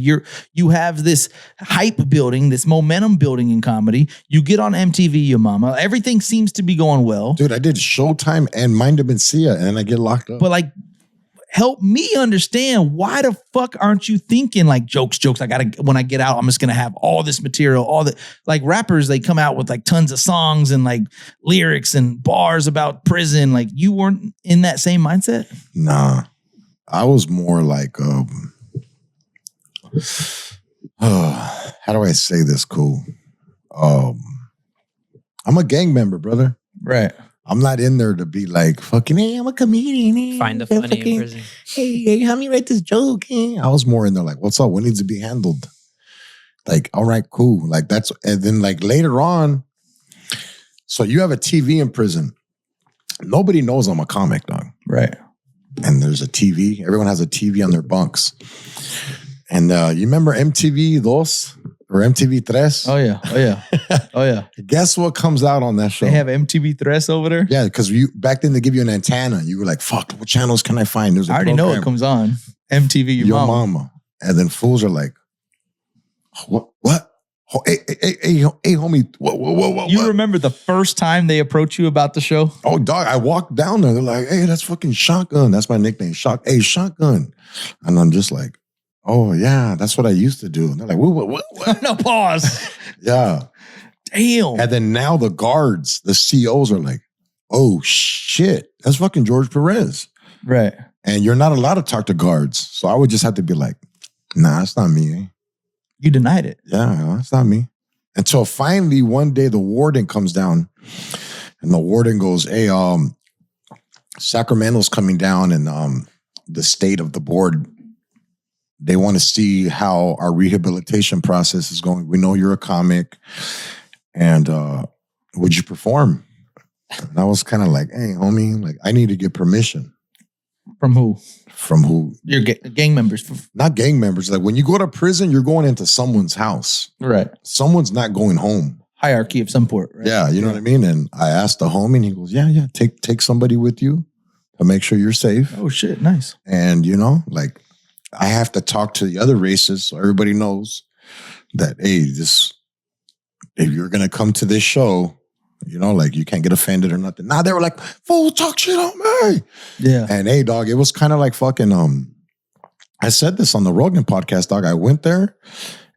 You have this hype building, this momentum building in comedy. You get on MTV, your mama. Everything seems to be going well. Dude, I did Showtime and Mind of Mencia, and I get locked up. But like, help me understand why the fuck aren't you thinking like jokes. When I get out, I'm just going to have all this material, all the like rappers, they come out with like tons of songs and like lyrics and bars about prison. Like you weren't in that same mindset? Nah, I was more like, how do I say this cool? I'm a gang member, brother. Right. I'm not in there to be like, fucking, hey, I'm a comedian. Hey, Find the funny in prison. Hey, help me write this joke. Hey. I was more in there like, what's up? What needs to be handled? Like, all right, cool. Like that's, and then like later on, so you have a TV in prison. Nobody knows I'm a comic, dog. Right. And there's a TV. Everyone has a TV on their bunks. And you remember MTV Dos or MTV Tres? Oh yeah. Oh yeah. Guess what comes out on that show? They have MTV Tres over there? Yeah, because back then they give you an antenna. You were like, fuck, what channels can I find? There's a I already know program. it comes on. MTV Your Mama. And then fools are like, what? Oh, hey, homie, what? You remember the first time they approached you about the show? Oh, dog, I walked down there. They're like, hey, that's fucking Shotgun. That's my nickname. Hey, Shotgun. And I'm just like, oh, yeah, that's what I used to do. And they're like, what? No, pause. Yeah. Damn. And then now the guards, the COs are like, oh, shit, that's fucking George Perez. Right. And you're not allowed to talk to guards. So I would just have to be like, nah, it's not me. Eh? You denied it. Yeah, it's not me. Until finally one day the warden comes down and the warden goes, hey, Sacramento's coming down and the state of the board, they want to see how our rehabilitation process is going. We know you're a comic and would you perform? And I was kind of like, hey, homie, like I need to get permission. From who? From who? Your gang members. Not gang members. Like when you go to prison, you're going into someone's house. Right. Someone's not going home. Hierarchy of some sort. Right? Yeah, you know what I mean? And I asked the homie and he goes, yeah, take somebody with you to make sure you're safe. Oh, shit. Nice. And, you know, like I have to talk to the other races so everybody knows that, hey, if you're going to come to this show, you know, like you can't get offended or nothing. Nah, they were like, fool, talk shit on me. Yeah. And hey, dog, it was kind of like fucking, I said this on the Rogan podcast, dog. I went there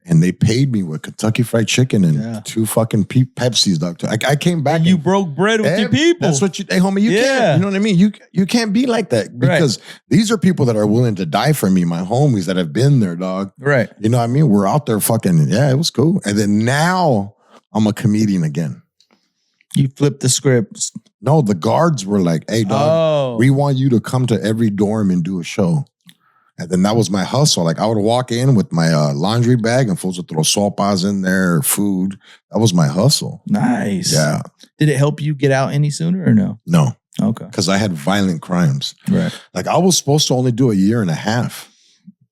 and they paid me with Kentucky Fried Chicken and 2 fucking Pepsis, dog. I came back. And you broke bread with your people. That's what hey, homie, you can't. You know what I mean? You can't be like that because these are people that are willing to die for me, my homies that have been there, dog. Right. You know what I mean? We're out there fucking, yeah, it was cool. And then now I'm a comedian again. You flipped the script. No, the guards were like, hey, dog, we want you to come to every dorm and do a show. And then that was my hustle. Like I would walk in with my laundry bag and folks would throw sopas in there, food. That was my hustle. Nice. Yeah. Did it help you get out any sooner or no? No. Okay. Because I had violent crimes. Right. Like I was supposed to only do 1.5 years.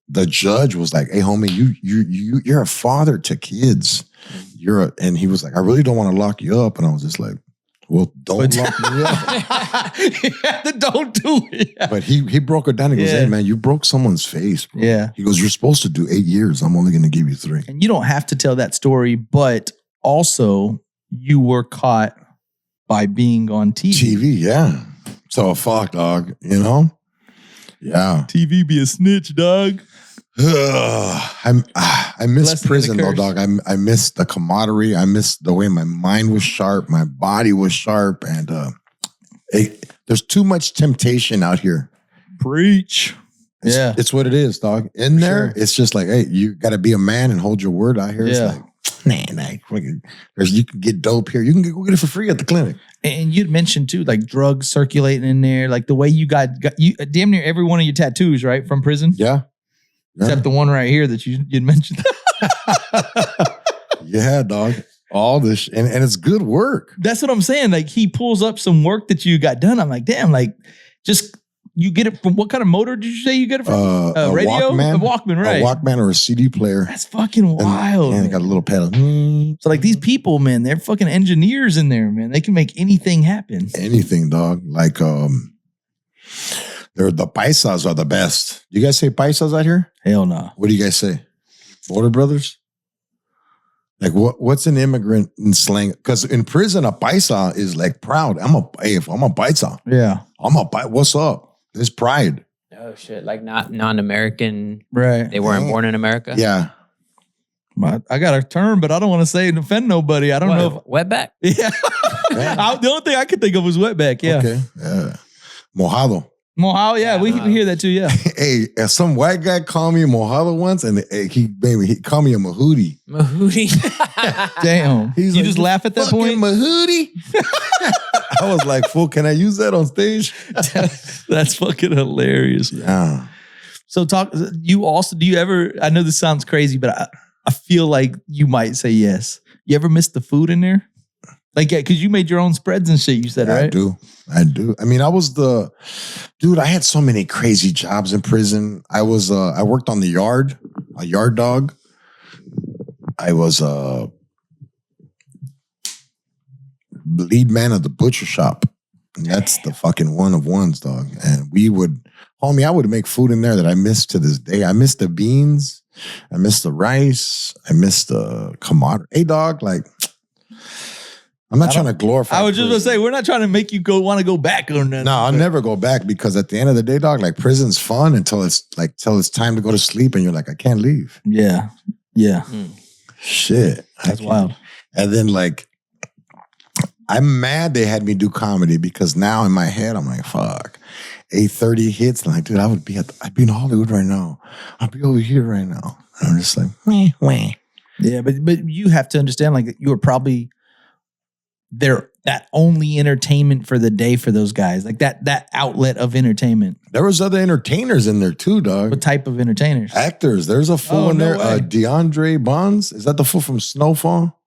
The judge was like, hey, homie, you're a father to kids. And he was like, I really don't want to lock you up. And I was just like, well, don't lock me up. Don't do it. But he broke it down. He goes, hey, man, you broke someone's face, bro. Yeah. He goes, you're supposed to do 8 years. I'm only going to give you 3. And you don't have to tell that story, but also you were caught by being on TV. TV, yeah. So fuck, dog, you know? Yeah. TV be a snitch, dog. I miss prison though, dog. I miss the camaraderie. I miss the way my mind was sharp, my body was sharp, and there's too much temptation out here. Preach. It's what it is, dog. In there, it's just like, hey, you got to be a man and hold your word out here. It's like, man, you can get dope here. You can go get it for free at the clinic. And you'd mentioned too, like drugs circulating in there, like the way you got you damn near every one of your tattoos, right, from prison. Yeah. Except the one right here that you'd mentioned. Yeah, dog. All this, and it's good work. That's what I'm saying. Like he pulls up some work that you got done. I'm like, damn, like just you get it from what kind of motor did you say you get it from? A radio? Walkman. A Walkman, right. A Walkman or a CD player. That's fucking wild. And got a little pedal. So like these people, man, they're fucking engineers in there, man. They can make anything happen. Anything, dog. Like the paisas are the best. You guys say paisas out here? Hell no. What do you guys say? Border brothers? Like what's an immigrant in slang? Because in prison, a paisa is like proud. I'm a paisa. Yeah. What's up? There's pride. Oh shit! Like not non-American. Right. They weren't born in America. Yeah. I got a term, but I don't want to say it and offend nobody. I don't know. Wetback. Yeah. Yeah. The only thing I could think of was wetback. Yeah. Okay. Yeah. Mojado. Mojado. Yeah, we hear that too. Yeah. Hey, some white guy called me a mojado once, and he called me a mahootie. Mahootie. Damn. He's You like, just laugh at that point? mahootie. I was like, fool, can I use that on stage? That's fucking hilarious. Yeah. So do you ever, I know this sounds crazy, but I feel like you might say yes. You ever miss the food in there? Like, yeah, because you made your own spreads and shit, you said, right? I do. I mean, I had so many crazy jobs in prison. I worked on the yard, a yard dog. I was lead man of the butcher shop. And that's the fucking one of ones, dog. And I would make food in there that I miss to this day. I miss the beans. I miss the rice. I miss the camaraderie. Hey, dog, like, I'm not trying to glorify. I was just going to say, we're not trying to make you want to go back or nothing. No, I'll never go back because at the end of the day, dog, like prison's fun until it's time to go to sleep and you're like, I can't leave. Yeah. Yeah. Shit. That's wild. And then like, I'm mad they had me do comedy because now in my head, I'm like, fuck. 8:30 hits. And like, dude, I'd be in Hollywood right now. I'd be over here right now. And I'm just like, meh. Yeah, but you have to understand, like, you were probably that only entertainment for the day for those guys. Like that outlet of entertainment. There was other entertainers in there too, dog. What type of entertainers? Actors. There's a fool in there. way. DeAndre Bonds. Is that the fool from Snowfall?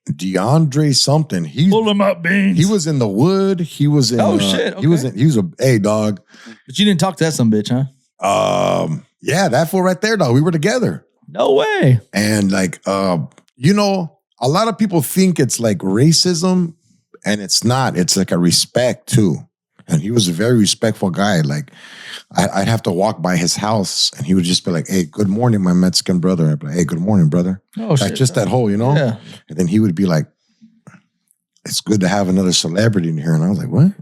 DeAndre something. Pull him up, Beans. He was in The Wood. He was in. Oh shit! Okay. He was a dog. But you didn't talk to that some bitch, huh? Yeah, that fool right there, dog. We were together. No way. And like, a lot of people think it's like racism, and it's not. It's like a respect too. And he was a very respectful guy. Like, I'd have to walk by his house, and he would just be like, "Hey, good morning, my Mexican brother." I'd be like, "Hey, good morning, brother." Oh like, shit! just that whole, Yeah. And then he would be like, "It's good to have another celebrity in here." And I was like, "What?"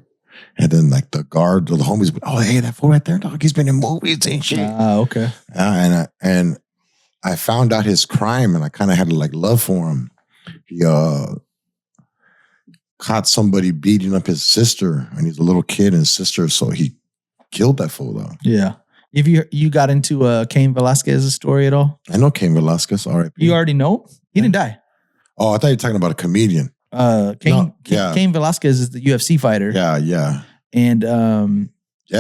And then like the guard or the homies, "Oh, hey, that fool right there, dog. He's been in movies and shit." Okay. And I found out his crime, and I kind of had like love for him. He caught somebody beating up his sister, and he's a little kid and his sister, so he killed that fool though. Yeah. If you got into Cain Velasquez's story at all? I know Cain Velasquez. R.I.P. You already know? He didn't die. Oh, I thought you were talking about a comedian. Cain Velasquez is the UFC fighter. Yeah. And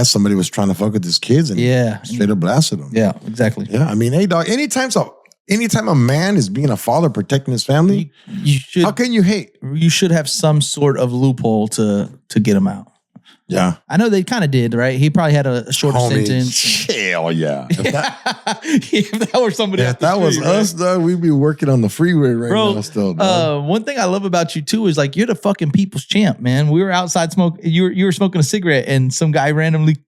somebody was trying to fuck with his kids and straight up blasted them. Yeah, exactly. Yeah, I mean, hey dog, anytime a man is being a father protecting his family, you should. How can you hate? You should have some sort of loophole to get him out. Yeah, I know they kind of did, right? He probably had a shorter sentence. Hell yeah! If that were somebody, if that was us, dog, we'd be working on the freeway right now. Still, one thing I love about you too is like you're the fucking people's champ, man. We were outside smoking. You were smoking a cigarette, and some guy randomly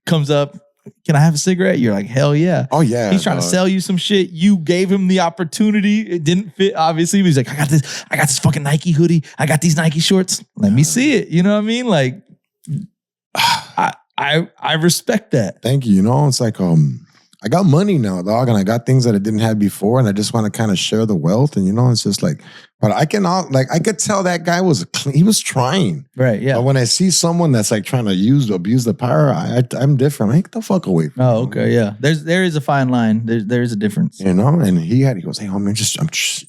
comes up. Can I have a cigarette? You're like, hell yeah. Oh yeah. He's trying to sell you some shit. You gave him the opportunity. It didn't fit, obviously. But he's like, I got this fucking Nike hoodie. I got these Nike shorts. Let me see it. You know what I mean? Like, I respect that. Thank you. You know, it's like I got money now, dog, and I got things that I didn't have before, and I just want to kind of share the wealth. And it's just like, but I could tell that guy he was trying, right? Yeah. But when I see someone that's like trying to abuse the power, I'm different. Get the fuck away from me. Oh, okay, yeah. There is a fine line. There is a difference, And he goes, hey, homie,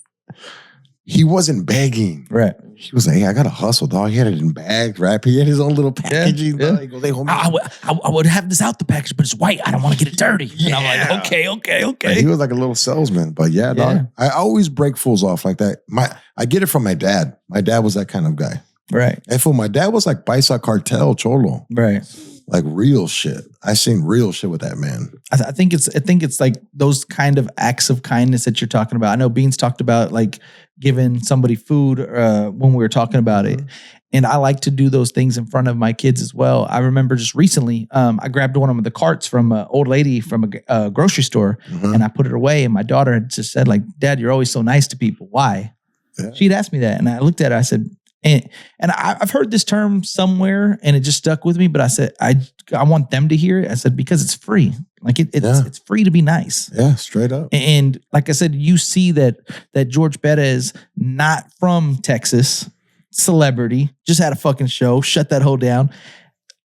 he wasn't begging, right? He was like, hey, I got to hustle, dog. He had it in bags, wrap. He had his own little packaging. Yeah. He goes, hey, homie. I would have this out the package, but it's white. I don't want to get it dirty. And I'm like, okay. He was like a little salesman, but dog. I always break fools off like that. I get it from my dad. My dad was that kind of guy. Right. And for my dad was like Paisa Cartel Cholo. Right. Like real shit. I seen real shit with that man. I think it's like those kind of acts of kindness that you're talking about. I know Beans talked about like giving somebody food when we were talking about it. And I like to do those things in front of my kids as well. I remember just recently, I grabbed one of the carts from an old lady from a grocery store and I put it away. And my daughter had just said like, Dad, you're always so nice to people. Why? Yeah. She'd asked me that. And I looked at her, I said, And I've heard this term somewhere and it just stuck with me, but I said, I want them to hear it. I said, because it's free. Like it's free to be nice. Yeah, straight up. And like I said, you see that George Perez, not from Texas, celebrity, just had a fucking show, shut that hoe down.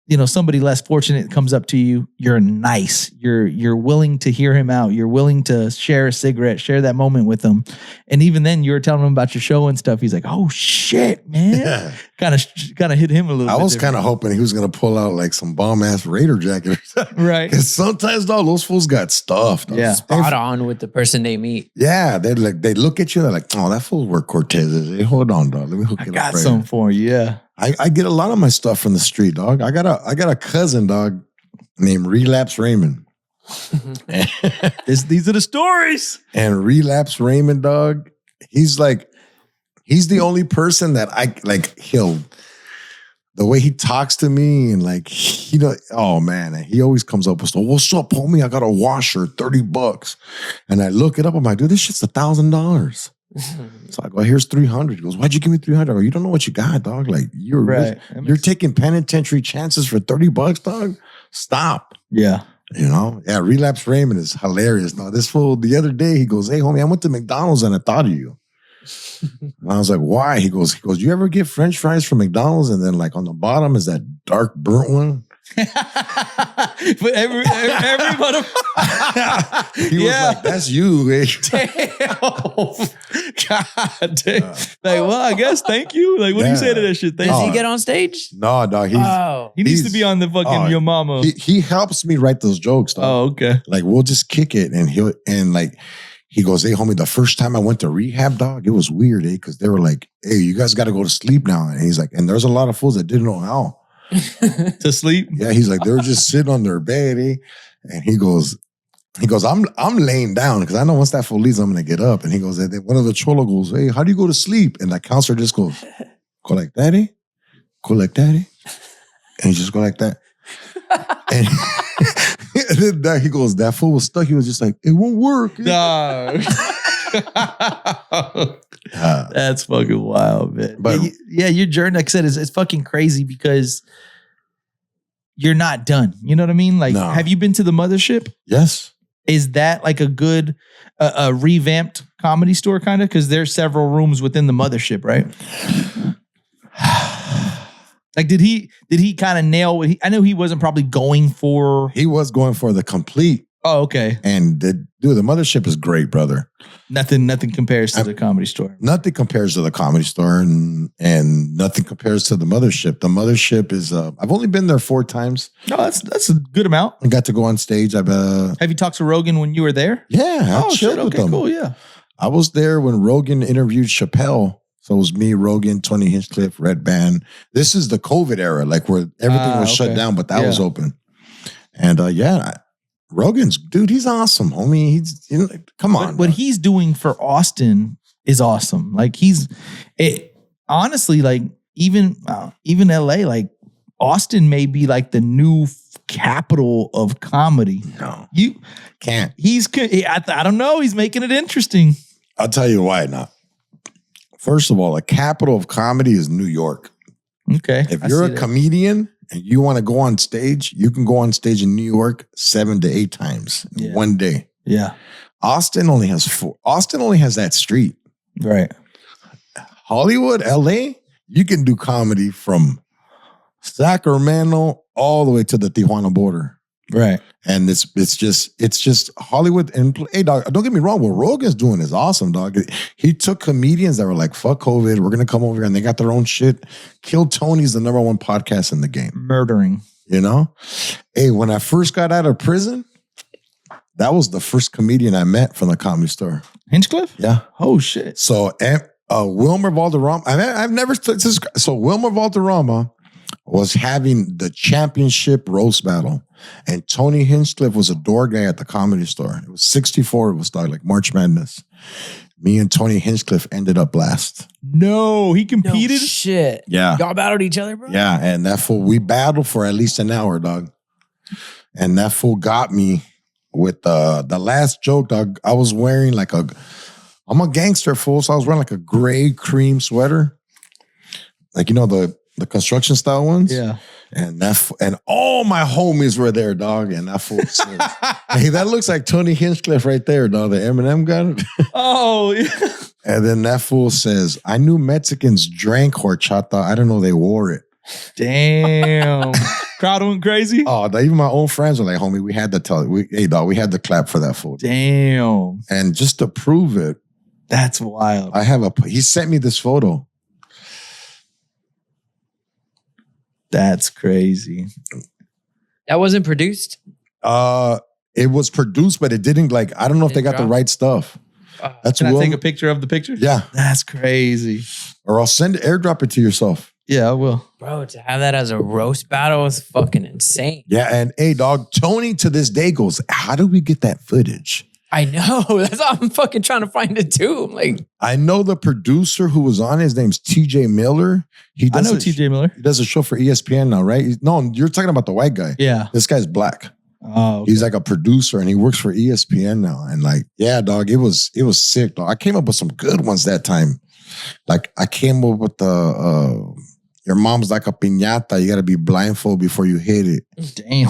You know, somebody less fortunate comes up to you, you're nice. You're willing to hear him out. You're willing to share a cigarette, share that moment with him. And even then you're telling him about your show and stuff. He's like, oh shit, man. Kind of hit him a little bit. I was kind of hoping he was going to pull out like some bomb ass Raider jacket or something. Right. Because sometimes, dog, those fools got stuffed. Yeah. Spot on with the person they meet. Yeah. They look at you, they're like, oh, that fool's where Cortez is. Hey, hold on, dog. Let me hook it up. Got right something here. for you. Yeah. I get a lot of my stuff from the street, dog. I got a cousin, dog, named Relapse Raymond. These are the stories. And Relapse Raymond, dog, he's the only person that I like. The way he talks to me and like, oh man, and he always comes up with stuff. What's up, homie? I got a washer, $30. And I look it up. I'm like, dude, this shit's $1,000. So I go, here's 300. He goes, why'd you give me 300? I go, you don't know what you got, dog. Like you're taking penitentiary chances for $30, dog. Stop. Yeah. You know? Yeah, Relapse Raymond is hilarious. Now, this fool, the other day, he goes, hey, homie, I went to McDonald's and I thought of you. And I was like, why? He goes, you ever get French fries from McDonald's and then like on the bottom is that dark burnt one? But every motherfucker. He was like, that's you. Eh? Damn. God damn. Like, well, I guess thank you. Like, what do you say to that shit? Thank Does you. he get on stage? No, dog. He needs to be on the fucking Your Mama. He helps me write those jokes, dog. Oh, okay. Like, we'll just kick it and he goes, hey, homie, the first time I went to rehab, dog, it was weird, because they were like, hey, you guys got to go to sleep now. And he's like, and there's a lot of fools that didn't know how. To sleep? Yeah, he's like, they were just sitting on their bed, and he goes, I'm laying down because I know once that fool leaves, I'm gonna get up. And he goes, and then one of the cholo goes, hey, how do you go to sleep? And that counselor just goes, go like that, eh? Go like that, eh? And he just go like that. And then he goes, that fool was stuck. He was just like, it won't work. No. That's fucking wild, man. But yeah, your journey, like I said, is fucking crazy because you're not done. You know what I mean? Like, No. Have you been to the Mothership? Yes. Is that like a good, revamped Comedy Store kind of? Because there's several rooms within the Mothership, right? Like, did he kind of nail what I know he wasn't probably going for. He was going for the complete. Oh, okay. And the Mothership is great, brother. Nothing compares to the Comedy Store. Nothing compares to the Comedy Store, and nothing compares to the Mothership. The Mothership is. I've only been there 4 times. No, that's a good amount. I got to go on stage. Have you talked to Rogan when you were there? Yeah, I chilled with them. Cool, yeah. I was there when Rogan interviewed Chappelle. So it was me, Rogan, Tony Hinchcliffe, Red Band. This is the COVID era, like where everything was shut down, but that was open. And Rogan's, dude, he's awesome, homie. He's, come on. What he's doing for Austin is awesome. Like honestly, like even LA, like Austin may be like the new capital of comedy. No, you can't. I don't know. He's making it interesting. I'll tell you why not. First of all, the capital of comedy is New York. Okay. If you're a comedian and you want to go on stage, you can go on stage in New York 7 to 8 times in one day. Yeah. Austin only has 4. Austin only has that street. Right. Hollywood, LA, you can do comedy from Sacramento all the way to the Tijuana border. Right. And it's just Hollywood. And hey, dog, don't get me wrong. What Rogan's doing is awesome, dog. He took comedians that were like, fuck COVID. We're going to come over here, and they got their own shit. Kill Tony's the #1 podcast in the game. Murdering. You know? Hey, when I first got out of prison, that was the first comedian I met from the Comedy Store. Hinchcliffe? Yeah. Oh, shit. So Wilmer Valderrama, I've never, so Wilmer Valderrama was having the championship roast battle. And Tony Hinchcliffe was a door guy at the Comedy Store. It was 64. It was like March Madness. Me and Tony Hinchcliffe ended up last. No, he competed? No shit. Yeah. Y'all battled each other, bro? Yeah, and that fool, we battled for at least an hour, dog. And that fool got me with the last joke, dog. I was wearing I'm a gangster, fool, so I was wearing like a gray cream sweater. like the construction style ones. Yeah. And and all my homies were there, dog. And that fool said, hey, that looks like Tony Hinchcliffe right there, dog. The Eminem guy. Oh, yeah. And then that fool says, I knew Mexicans drank horchata. I didn't know they wore it. Damn. Crowd went crazy. Oh, even my own friends were like, homie, we had to tell it. Hey, dog, we had to clap for that fool. Damn. And just to prove it, that's wild. he sent me this photo. That's crazy. That wasn't produced? It was produced, but it didn't I don't know if they got the right stuff. That's Can I take a picture of the picture? Yeah. That's crazy. Or I'll airdrop it to yourself. Yeah, I will. Bro, to have that as a roast battle is fucking insane. Yeah, and hey, dog, Tony to this day goes, how do we get that footage? I know. That's all I'm fucking trying to find it too. I'm like, I know the producer who was on. His name's TJ Miller. I know TJ Miller. He does a show for ESPN now, right? No, you're talking about the white guy. Yeah. This guy's black. Oh, okay. He's like a producer and he works for ESPN now. And yeah, dog, it was sick, dog. I came up with some good ones that time. Like I came up with your mom's like a piñata. You got to be blindfold before you hit it. Damn.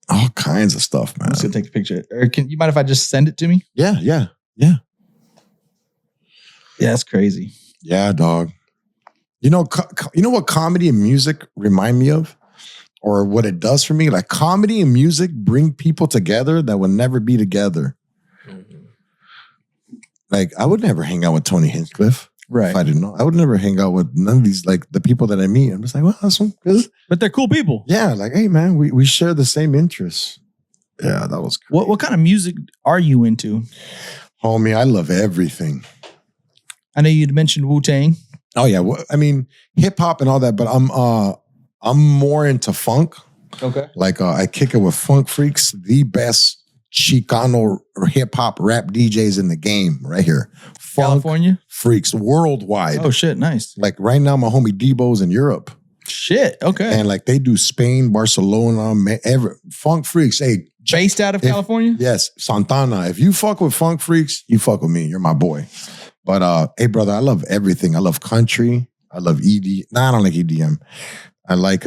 All kinds of stuff, man. I'm just gonna take a picture. Or you mind if I just send it to me? Yeah. Yeah, that's crazy. Yeah, dog. You know what comedy and music remind me of? Or what it does for me? Like comedy and music bring people together that would never be together. Mm-hmm. Like I would never hang out with Tony Hinchcliffe. Right. If I didn't know. I would never hang out with none of these, the people that I meet. I'm just like, well, that's some good. But they're cool people. Yeah, hey man, we share the same interests. Yeah, that was great. What kind of music are you into? Homie, I love everything. I know you'd mentioned Wu-Tang. Oh yeah. I mean, hip hop and all that, but I'm more into funk. Okay. I kick it with Funk Freaks, the best Chicano hip hop rap DJs in the game right here. Funk California? Freaks worldwide. Oh shit, nice. Right now, my homie Debo's in Europe. Shit, okay. And they do Spain, Barcelona, Funk Freaks. Hey, based out of California? Yes, Santana. If you fuck with Funk Freaks, you fuck with me. You're my boy. But hey, brother, I love everything. I love country. I love ED. Nah, I don't like EDM. I like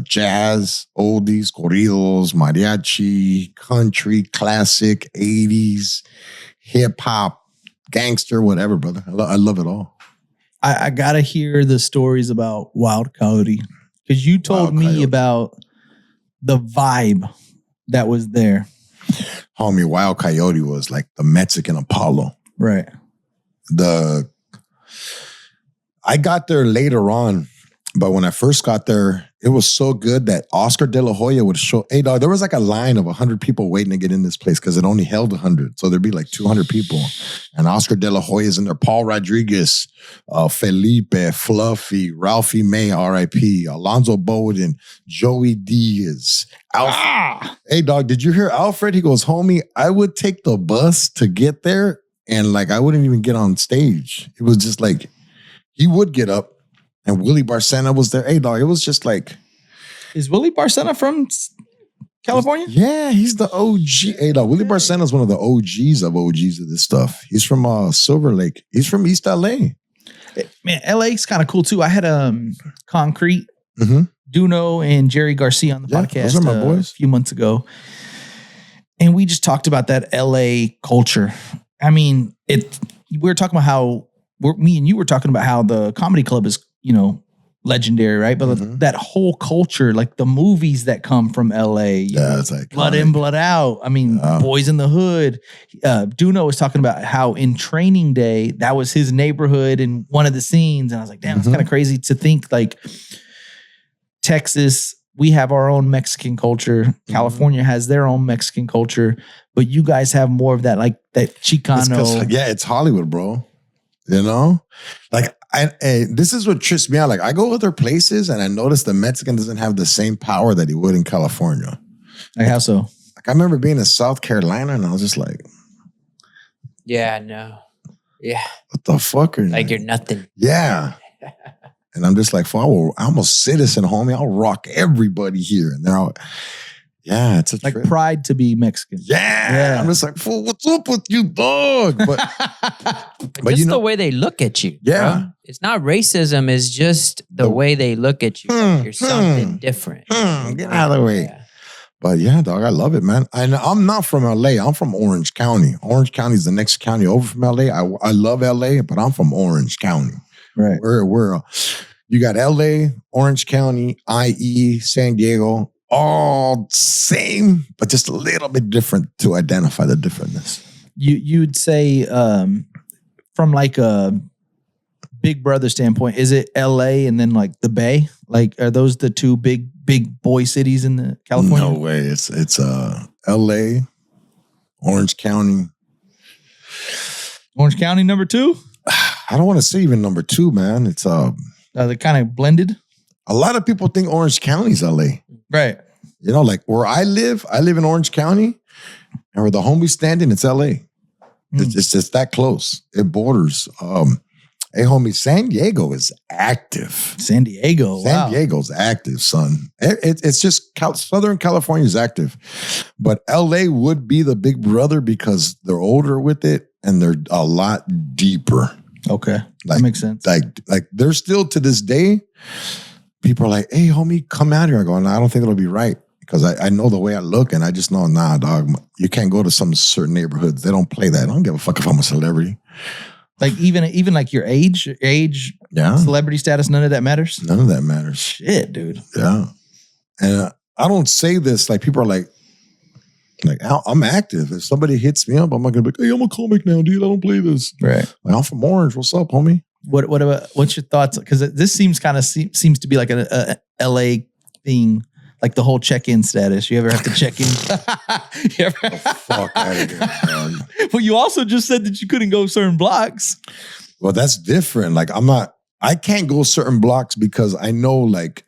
jazz, oldies, corridos, mariachi, country, classic, 80s, hip hop, gangster, whatever, brother. I love it all. I gotta hear the stories about Wild Coyote because you told me about the vibe that was there. Homie, Wild Coyote was like the Mexican Apollo. Right. I got there later on, but when I first got there, it was so good that Oscar De La Hoya would show. Hey, dog, there was a line of 100 people waiting to get in this place because it only held 100. So there'd be 200 people. And Oscar De La Hoya's in there. Paul Rodriguez, Felipe, Fluffy, Ralphie May, R.I.P., Alonzo Bowden, Joey Diaz. Hey, dog, did you hear Alfred? He goes, homie, I would take the bus to get there and I wouldn't even get on stage. It was just he would get up. And Willie Barcena was there. Hey, dog, it was just Is Willie Barcena from California? Yeah, he's the OG. Hey, dog, Willie Barcena is one of the OGs of this stuff. He's from Silver Lake. He's from East LA. Man, LA's kind of cool too. I had Concrete, Mm-hmm. Duno, and Jerry Garcia on the podcast those are my boys. a few months ago. And we just talked about that LA culture. I mean, we were talking about how me and you were talking about how the comedy club is, legendary, right? But that whole culture, the movies that come from LA, it's Blood In, Blood Out. I mean, Boys in the Hood. Duno was talking about how in Training Day, that was his neighborhood in one of the scenes. And I was like, damn, it's kind of crazy to think Texas, we have our own Mexican culture. California has their own Mexican culture, but you guys have more of that, that Chicano. It's Hollywood, bro. This is what trips me out. I go other places and I notice the Mexican doesn't have the same power that he would in California. How so? I remember being in South Carolina and I was just yeah, no. Yeah. What the fuck are you? You're nothing. Yeah. And I'm just I'm a citizen, homie. I'll rock everybody here. And they're all, yeah, it's a trip. Pride to be Mexican. Yeah. I'm just fool, what's up with you, dog? But just the way they look at you. Yeah. it's not racism. It's just the way they look at you. Like you're something different. Get out of the way. Yeah. But yeah, dog, I love it, man. I'm not from LA. I'm from Orange County. Orange County is the next county over from LA. I love LA, but I'm from Orange County. Right. We're you got LA, Orange County, IE, San Diego, all same, but just a little bit different to identify the differentness. You'd say from like a Big Brother standpoint, is it LA and then like the Bay? Like, are those the two big boy cities in the California? No way. It's LA, Orange County. Orange County number 2? I don't want to say even number 2, man. It's They're kind of blended. a lot of people think Orange County's LA. Right. You know, like where I live in Orange County, and where the homie's standing, it's LA. It's just that close. It borders. Hey, homie, San Diego is active. San Diego. San Diego's active, son. It's just Southern California is active. But LA would be the big brother because they're older with it and they're a lot deeper. Okay. That makes sense. Like there's still to this day, people are like, hey, homie, come out here. I go, no, I don't think it'll be right. Because I know the way I look and I just know, nah, dog, you can't go to some certain neighborhoods. They don't play that. I don't give a fuck if I'm a celebrity. Like even like your age, Yeah. celebrity status, none of that matters? None of that matters. Shit, dude. Yeah. And I don't say this, like people are like I'm active. If somebody hits me up, I'm not going to be like, hey, I'm a comic now, dude. I don't play this. Right. Like, I'm from Orange. What's up, homie? What's your thoughts? Because this seems to be like a LA thing. Like the whole check-in status. You ever have to check in? You ever? Fuck out of here, man. Well, you also just said that you couldn't go certain blocks. Well, that's different. Like I can't go certain blocks because I know like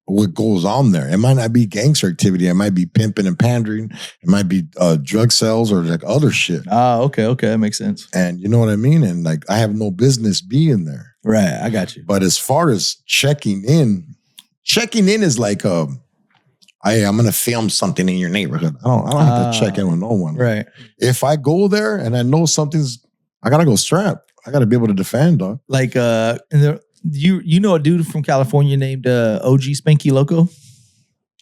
what goes on there. It might not be gangster activity. It might be pimping and pandering. It might be drug sales or like other shit. Oh, okay. That makes sense. And you know what I mean? And like I have no business being there. Right. I got you. But as far as checking in is like hey, I'm gonna film something in your neighborhood. I don't have to check in with no one. Right. If I go there and I know I gotta go strapped. I gotta be able to defend, dog. Like you know a dude from California named OG Spanky Loco?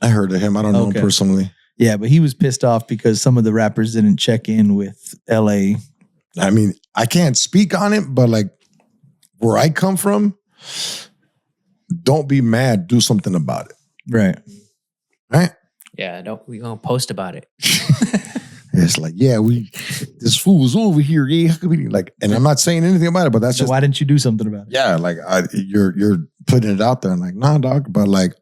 I heard of him. I don't know him personally. Yeah, but he was pissed off because some of the rappers didn't check in with LA. I mean, I can't speak on it, but like where I come from, don't be mad. Do something about it. Right. Right? Yeah, we gonna post about it. It's like, yeah, this fool was over here. Yeah, how could we like? And I'm not saying anything about it, but that's So just why didn't you do something about it? yeah. Like you're putting it out there. I'm like, nah, dog. But like,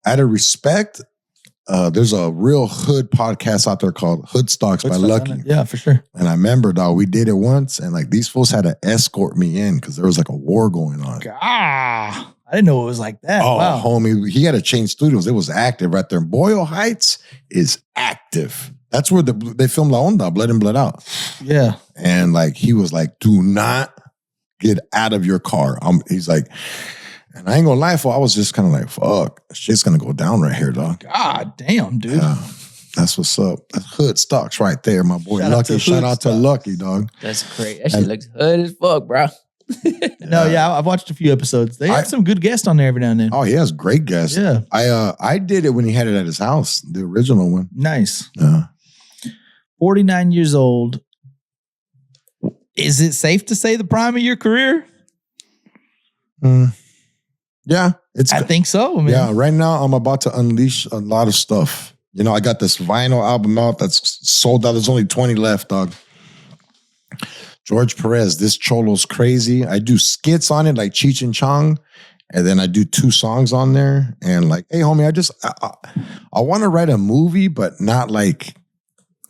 out of respect, there's a real hood podcast out there called Hood Stocks by Lucky. Yeah, for sure. And I remember, dog, we did it once, and like these fools had to escort me in because there was like a war going on. I didn't know it was like that. Oh, Wow. homie, he had to change studios. It was active right there. Boyle Heights is active. That's where they filmed La Onda, Blood In, Blood Out. Yeah. And like he was like, do not get out of your car. He's like, and I ain't gonna lie, I was just kind of like, fuck, shit's gonna go down right here, dog. God damn, dude. Yeah, that's what's up. That's Hood Stocks right there, my boy. Shout Shout out to Lucky, dog. That's great. That shit looks hood as fuck, bro. No, yeah, I've watched a few episodes. They have some good guests on there every now and then. Oh, he has great guests. Yeah. I did it when he had it at his house, the original one. Nice. Yeah. 49 years old. Is it safe to say the prime of your career? Yeah, I think so. Man. Yeah, right now I'm about to unleash a lot of stuff. You know, I got this vinyl album out that's sold out. There's only 20 left, dog. George Perez, This Cholo's Crazy. I do skits on it like Cheech and Chong, and then I do 2 songs on there. And like, hey, homie, I want to write a movie, but not like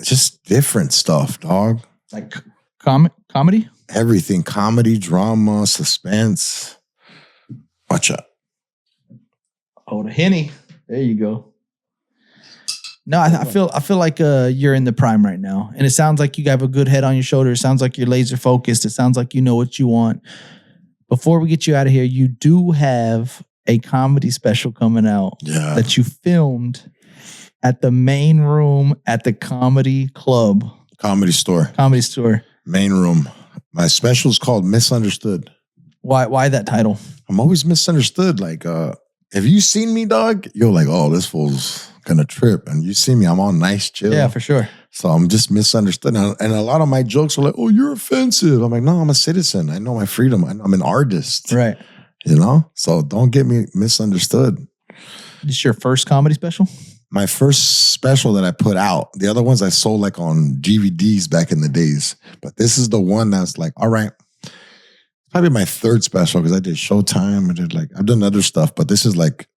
just different stuff, dog. Like comedy? Everything, comedy, drama, suspense. Watch out. Oh, the Henny. There you go. No, I feel like you're in the prime right now. And it sounds like you have a good head on your shoulder. It sounds like you're laser focused. It sounds like you know what you want. Before we get you out of here, you do have a comedy special coming out that you filmed at the main room at the comedy club. Comedy store. Comedy store. Main room. My special is called Misunderstood. Why that title? I'm always misunderstood. Like, have you seen me, dog? You're like, oh, this fool's gonna trip. And you see me, I'm all nice, chill. Yeah, for sure. So I'm just misunderstood. And a lot of my jokes are like, oh, you're offensive. I'm like, no, I'm a citizen. I know my freedom. I'm an artist. Right. You know? So don't get me misunderstood. This your first comedy special? My first special that I put out. The other ones I sold like on DVDs back in the days. But this is the one that's like, all right. Probably my third special because I did Showtime. I've done other stuff, but this is like,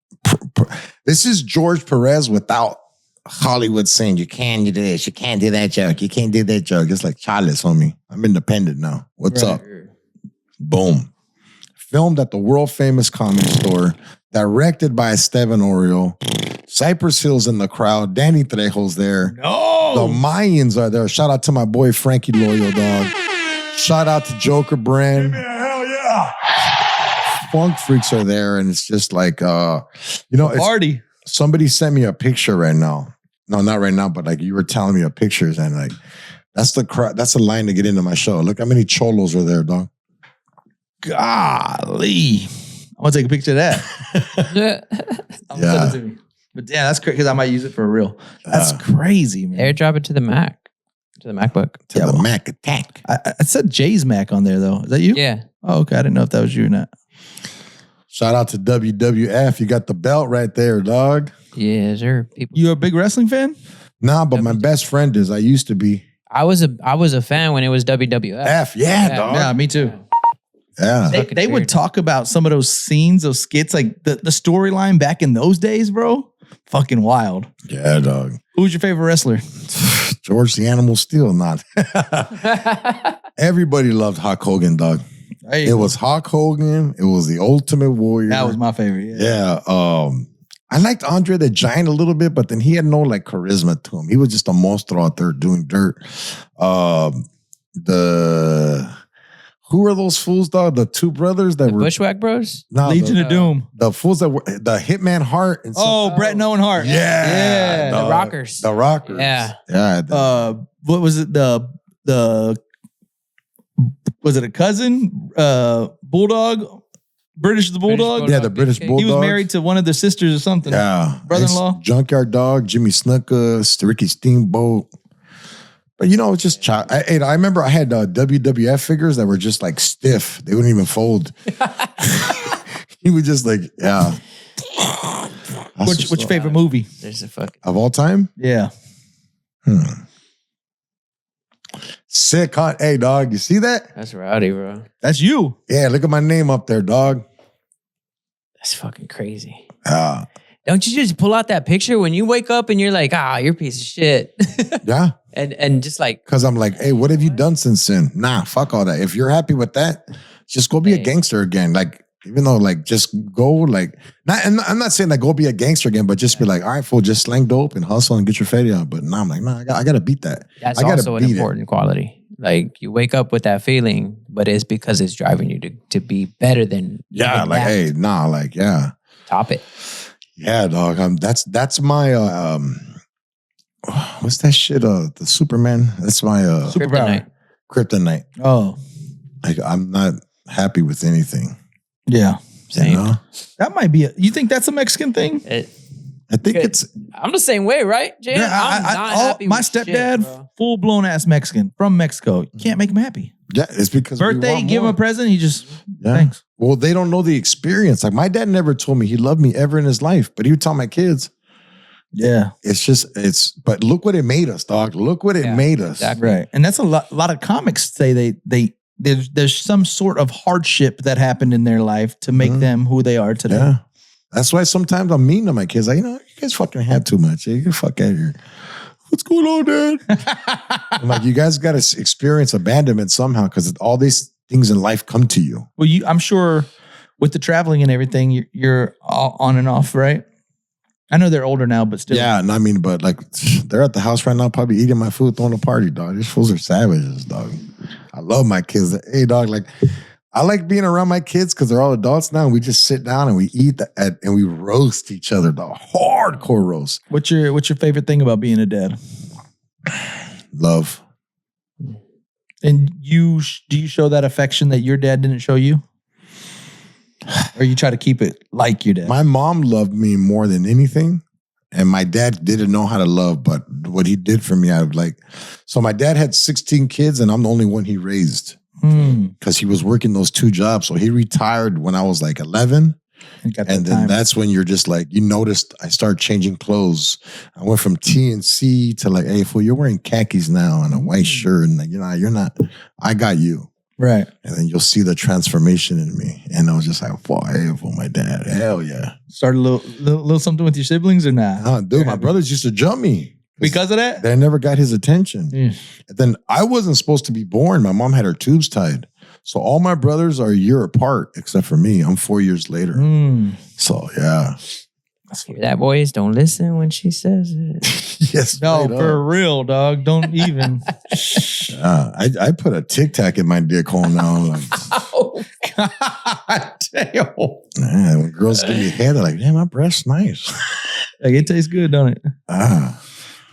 this is George Perez without Hollywood saying, you can't do this, you can't do that joke, you can't do that joke. It's like, Charles, homie. I'm independent now. What's up? Boom. Filmed at the world famous Comedy Store. Directed by Esteban Oriol. Cypress Hill's in the crowd. Danny Trejo's there. No. The Mayans are there. Shout out to my boy Frankie Loyal, dog. Shout out to Joker Brand. Hell yeah. Funk Freaks are there, and it's just like, it's Party. somebody sent me a picture right now. No, not right now, but like you were telling me of pictures, and like that's the line to get into my show. Look how many cholos are there, dog. Golly. I want to take a picture of that. I'll send it to me. But yeah, that's crazy because I might use it for real. That's crazy, man. Airdrop it to the Mac. To the MacBook. To the Mac attack. I said Jay's Mac on there though. Is that you? Yeah. Oh, okay. I didn't know if that was you or not. Shout out to WWF. You got the belt right there, dog. Yeah, sure. People. You a big wrestling fan? Nah, but my best friend is. I used to be. I was a fan when it was WWF. Dog. Yeah, me too. Yeah. They would talk about some of those scenes, those skits, like the storyline back in those days, bro. Fucking wild. Yeah, dog. Who's your favorite wrestler? George the Animal Steel, not. Everybody loved Hulk Hogan, dog. Hey, It was Hulk Hogan. It was the Ultimate Warrior. that was my favorite. Yeah. I liked Andre the Giant a little bit, but then he had no like charisma to him. He was just a monster out there doing dirt. Who are those fools, dog? The two brothers that were Bushwhack Bros? no, Legion of Doom. the fools that were the Hitman Hart and Brett and Owen Hart. yeah, The Rockers. The Rockers. Yeah. Yeah. What was it? Was it a cousin? Bulldog? British the Bulldog? Yeah, the British Bulldogs. He was married to one of their sisters or something. Yeah. Brother-in-law? Junkyard Dog, Jimmy Snuka, Ricky Steamboat. But you know, it's just I remember I had WWF figures that were just like stiff. They wouldn't even fold. He would just like, yeah. What's your favorite movie? There's a fucking Of all time? Yeah. Sick, huh? Hey, dog, you see that? That's rowdy, bro. That's you. Yeah, look at my name up there, dog. That's fucking crazy. Yeah. Don't you just pull out that picture when you wake up and you're like, you're a piece of shit. Yeah. and just like, Because I'm like, hey, what have you done since then? Nah, fuck all that. If you're happy with that, just go be a gangster again. Like, even though, like, just go, like, and I'm not saying that go be a gangster again, but just be like, all right, fool, just slang dope and hustle and get your fatty out. But nah, I'm like, nah, I got to beat that. that's I gotta also an beat it. important quality. Like you wake up with that feeling, but it's because it's driving you to be better than Yeah, even like, that. hey, nah, like, yeah. Top it. Yeah, dog. That's my what's that shit? The Superman. That's my Kryptonite. kryptonite. Oh, Like I'm not happy with anything. yeah. Same. You know? That might be you think that's a Mexican thing? I think Good. it's I'm the same way, right, Jay? Yeah, I'm not happy my with stepdad, shit, bro. full blown ass Mexican from Mexico. You can't make him happy. yeah, it's because we Birthday, want give him more. a present. He just Yeah. thanks. Well, they don't know the experience. Like my dad never told me he loved me ever in his life, but he would tell my kids. Yeah, But look what it made us, dog. Look what it Yeah, made us. exactly. right. And that's a lot of comics say there's some sort of hardship that happened in their life to make them who they are today. Yeah. That's why sometimes I'm mean to my kids. Like, you guys fucking have too much. You get the fuck out of here. What's going on, Dad? I'm like, you guys got to experience abandonment somehow because all these things in life come to you. Well, I'm sure with the traveling and everything, you're all on and off, right? I know they're older now, but still. Yeah, and I mean, but like, they're at the house right now, probably eating my food, throwing a party, dog. These fools are savages, dog. I love my kids. Hey, dog, like, I like being around my kids because they're all adults now. And we just sit down and we eat and we roast each other, dog. Hardcore roast. What's your favorite thing about being a dad? Love. And do you show that affection that your dad didn't show you? Or you try to keep it like your dad? My mom loved me more than anything. And my dad didn't know how to love, but what he did for me, I would like. So my dad had 16 kids and I'm the only one he raised because he was working those 2 jobs. So he retired when I was like 11. And then that's when you're just like, you noticed I started changing clothes. I went from T and C to like, hey, fool, you're wearing khakis now and a white shirt. And like, you're not, I got you. Right. And then you'll see the transformation in me. And I was just like, hey, for my dad. Hell yeah. Started a little something with your siblings or not? Nah, dude, my brothers used to jump me. Because of that? They never got his attention. And then I wasn't supposed to be born. My mom had her tubes tied. So all my brothers are a year apart, except for me. I'm 4 years later. So yeah. Hear that, boys? Don't listen when she says it. Yes. No, for real, dog. Don't even. I put a Tic Tac in my dick hole now. Like, oh, God damn. Man, when girls give me head, they're like, damn, my breast's nice. Like, it tastes good, don't it?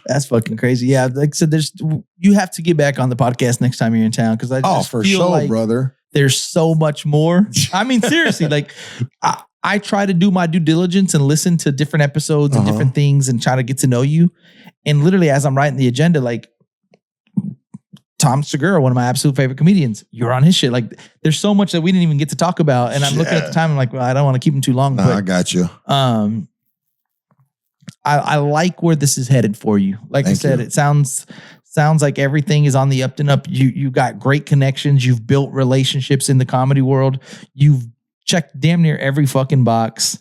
That's fucking crazy. Yeah, like I said, you have to get back on the podcast next time you're in town because I just for feel sure, like brother. There's so much more. I mean, seriously, like I try to do my due diligence and listen to different episodes and different things and try to get to know you. And literally, as I'm writing the agenda, like Tom Segura, one of my absolute favorite comedians, you're on his shit. Like, there's so much that we didn't even get to talk about. And I'm looking at the time, I'm like, well, I don't want to keep him too long. Nah, but I got you. I like where this is headed for you. Like I said, it sounds like everything is on the up and up. You got great connections. You've built relationships in the comedy world. You've checked damn near every fucking box.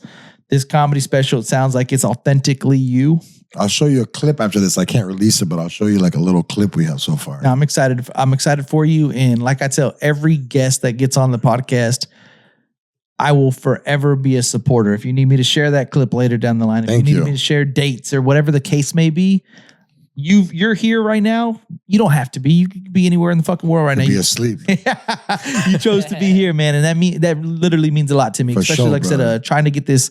This comedy special, it sounds like it's authentically you. I'll show you a clip after this. I can't release it, but I'll show you like a little clip we have so far. Now, I'm excited. I'm excited for you. And like I tell every guest that gets on the podcast, I will forever be a supporter. If you need me to share that clip later down the line, if you need me to share dates or whatever the case may be, you're here right now. You don't have to be. You could be anywhere in the fucking world right now. Be asleep. You chose to be here, man, and that literally means a lot to me. Especially like I said, trying to get this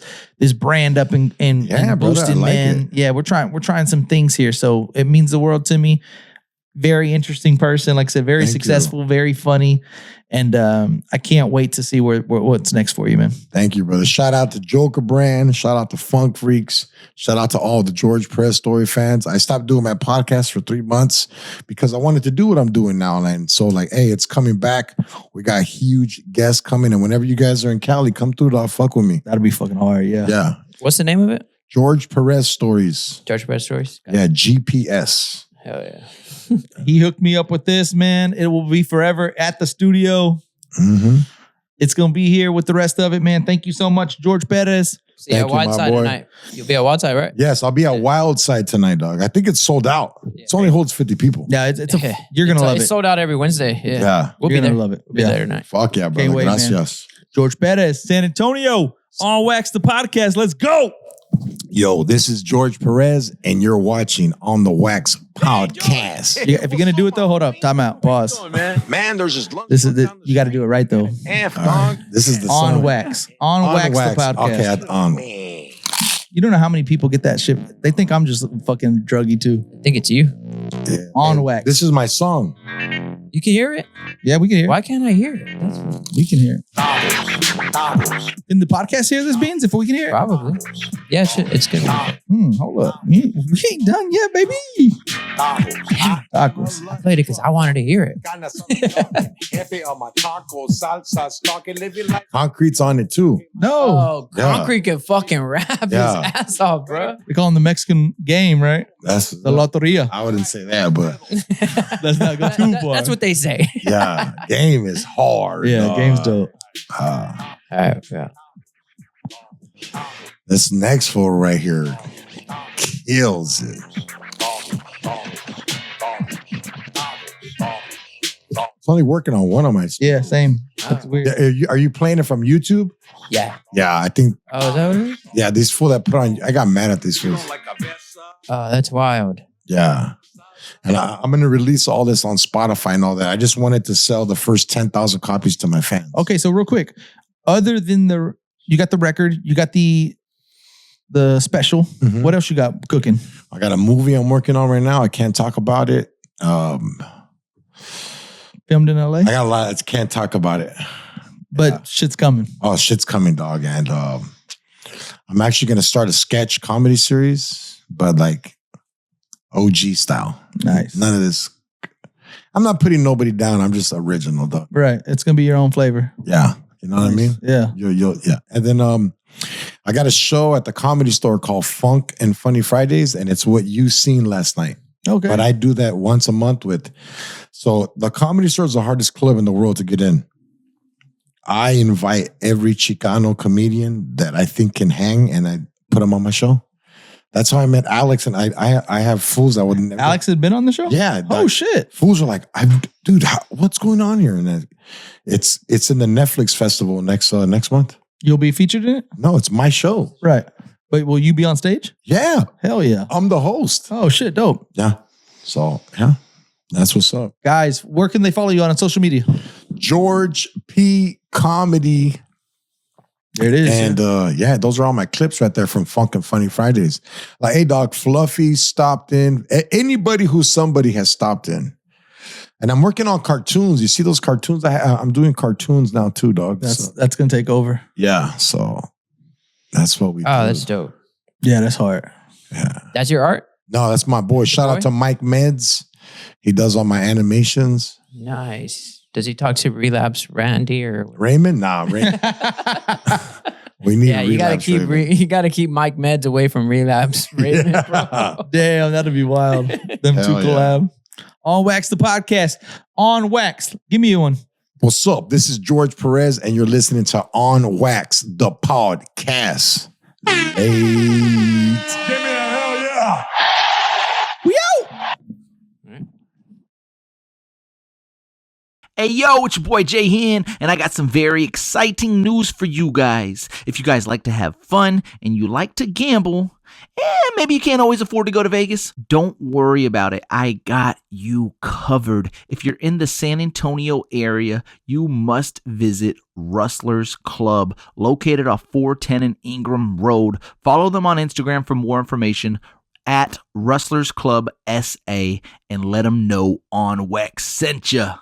brand up and boosted, man. Yeah, we're trying some things here, so it means the world to me. Very interesting person, like I said, very successful, very funny. And I can't wait to see what's next for you, man. Thank you, brother. Shout out to Joker Brand. Shout out to Funk Freaks. Shout out to all the George Perez Story fans. I stopped doing my podcast for 3 months because I wanted to do what I'm doing now. And so like, hey, it's coming back. We got huge guests coming. And whenever you guys are in Cali, come through. Dog, fuck with me. That'll be fucking hard, yeah. Yeah. What's the name of it? George Perez Stories. George Perez Stories? Yeah, GPS. Hell yeah. He hooked me up with this, man. It will be forever at the studio. It's going to be here with the rest of it, man. Thank you so much, George Perez. See you at Wildside tonight. You'll be at Wildside, right? Yes, I'll be at Wildside tonight, dog. I think it's sold out. It only holds 50 people. Yeah, you're going to love it. It's sold out every Wednesday. Yeah. We'll be there. Love it. We'll be there tonight. Fuck yeah, brother. Wait, gracias. George Perez, San Antonio, on Wax the Podcast. Let's go. Yo, this is George Perez, and you're watching On the Wax Podcast. If you're gonna do it though, hold up, time out, pause. Man, there's just You got to do it right though. This is the On song. Wax, on Wax the Podcast. Okay, You don't know how many people get that shit. They think I'm just fucking druggy too. I think it's you. Yeah. On Wax. This is my song. You can hear it? Yeah, we can hear it. Why can't I hear it? We can hear it. In the podcast hear this, Beans, if we can hear it? Probably. Yeah, it's good. Hold up. We ain't done yet, baby. Tacos. I played it because I wanted to hear it. Concrete's on it too. No. Oh, Concrete can fucking rap his ass off, bro. We call him the Mexican game, right? That's the Loteria. I wouldn't say that, but let's not go too far. That's what they say. Yeah, game is hard. Yeah, game's dope. All right, yeah. This next fool right here kills it. It's only working on one of my. Yeah, same. That's weird. Are you playing it from YouTube? Yeah. Yeah, I think. Oh, is that what it is? Yeah, these fool that put on. I got mad at these fools. Oh, that's wild. Yeah. And I'm going to release all this on Spotify and all that. I just wanted to sell the first 10,000 copies to my fans. Okay, so real quick, other than you got the record, you got the special. Mm-hmm. What else you got cooking? I got a movie I'm working on right now. I can't talk about it. Filmed in LA? I got a lot. I can't talk about it. But shit's coming. Oh, shit's coming, dog. And I'm actually going to start a sketch comedy series, but like OG style. Nice. None of this. I'm not putting nobody down. I'm just original, though. Right. It's going to be your own flavor. Yeah. You know what I mean? Yeah. Yeah. And then I got a show at the Comedy Store called Funk and Funny Fridays, and it's what you seen last night. Okay. But I do that once a month with. So the Comedy Store is the hardest club in the world to get in. I invite every Chicano comedian that I think can hang, and I put them on my show. That's how I met Alex, and I have fools that would never. Alex had been on the show? Yeah. Oh, shit. Fools are like, dude, what's going on here? And it's in the Netflix festival next month. You'll be featured in it? No, it's my show. Right. But will you be on stage? Yeah. Hell yeah. I'm the host. Oh, shit. Dope. Yeah. So, yeah, that's what's up. Guys, where can they follow you on social media? George P. Comedy. There it is. And yeah, those are all my clips right there from Funk and Funny Fridays. Like, hey, dog, Fluffy stopped in. Anybody who's somebody has stopped in. And I'm working on cartoons. You see those cartoons? I'm doing cartoons now too, dog. That's going to take over. Yeah, so that's what we do. Oh, that's dope. Yeah, that's hard. Yeah. That's your art? No, that's my boy. Shout out to Mike Meds. He does all my animations. Nice. Does he talk to Relapse Randy or Raymond? Nah, Raymond. We need yeah, you gotta keep you gotta keep Mike Meds away from Relapse Raymond, bro. Damn, that'd be wild. Them Hell two collab. Yeah. On Wax the podcast. On Wax. Give me one. What's up? This is George Perez, and you're listening to On Wax, the podcast. Hey. Give me a hell yeah. We out. Hey yo, it's your boy Jay Hen, and I got some very exciting news for you guys. If you guys like to have fun and you like to gamble, and maybe you can't always afford to go to Vegas, don't worry about it. I got you covered. If you're in the San Antonio area, you must visit Rustler's Club, located off 410 and Ingram Road. Follow them on Instagram for more information at Rustler's Club SA, and let them know On Wax sent ya.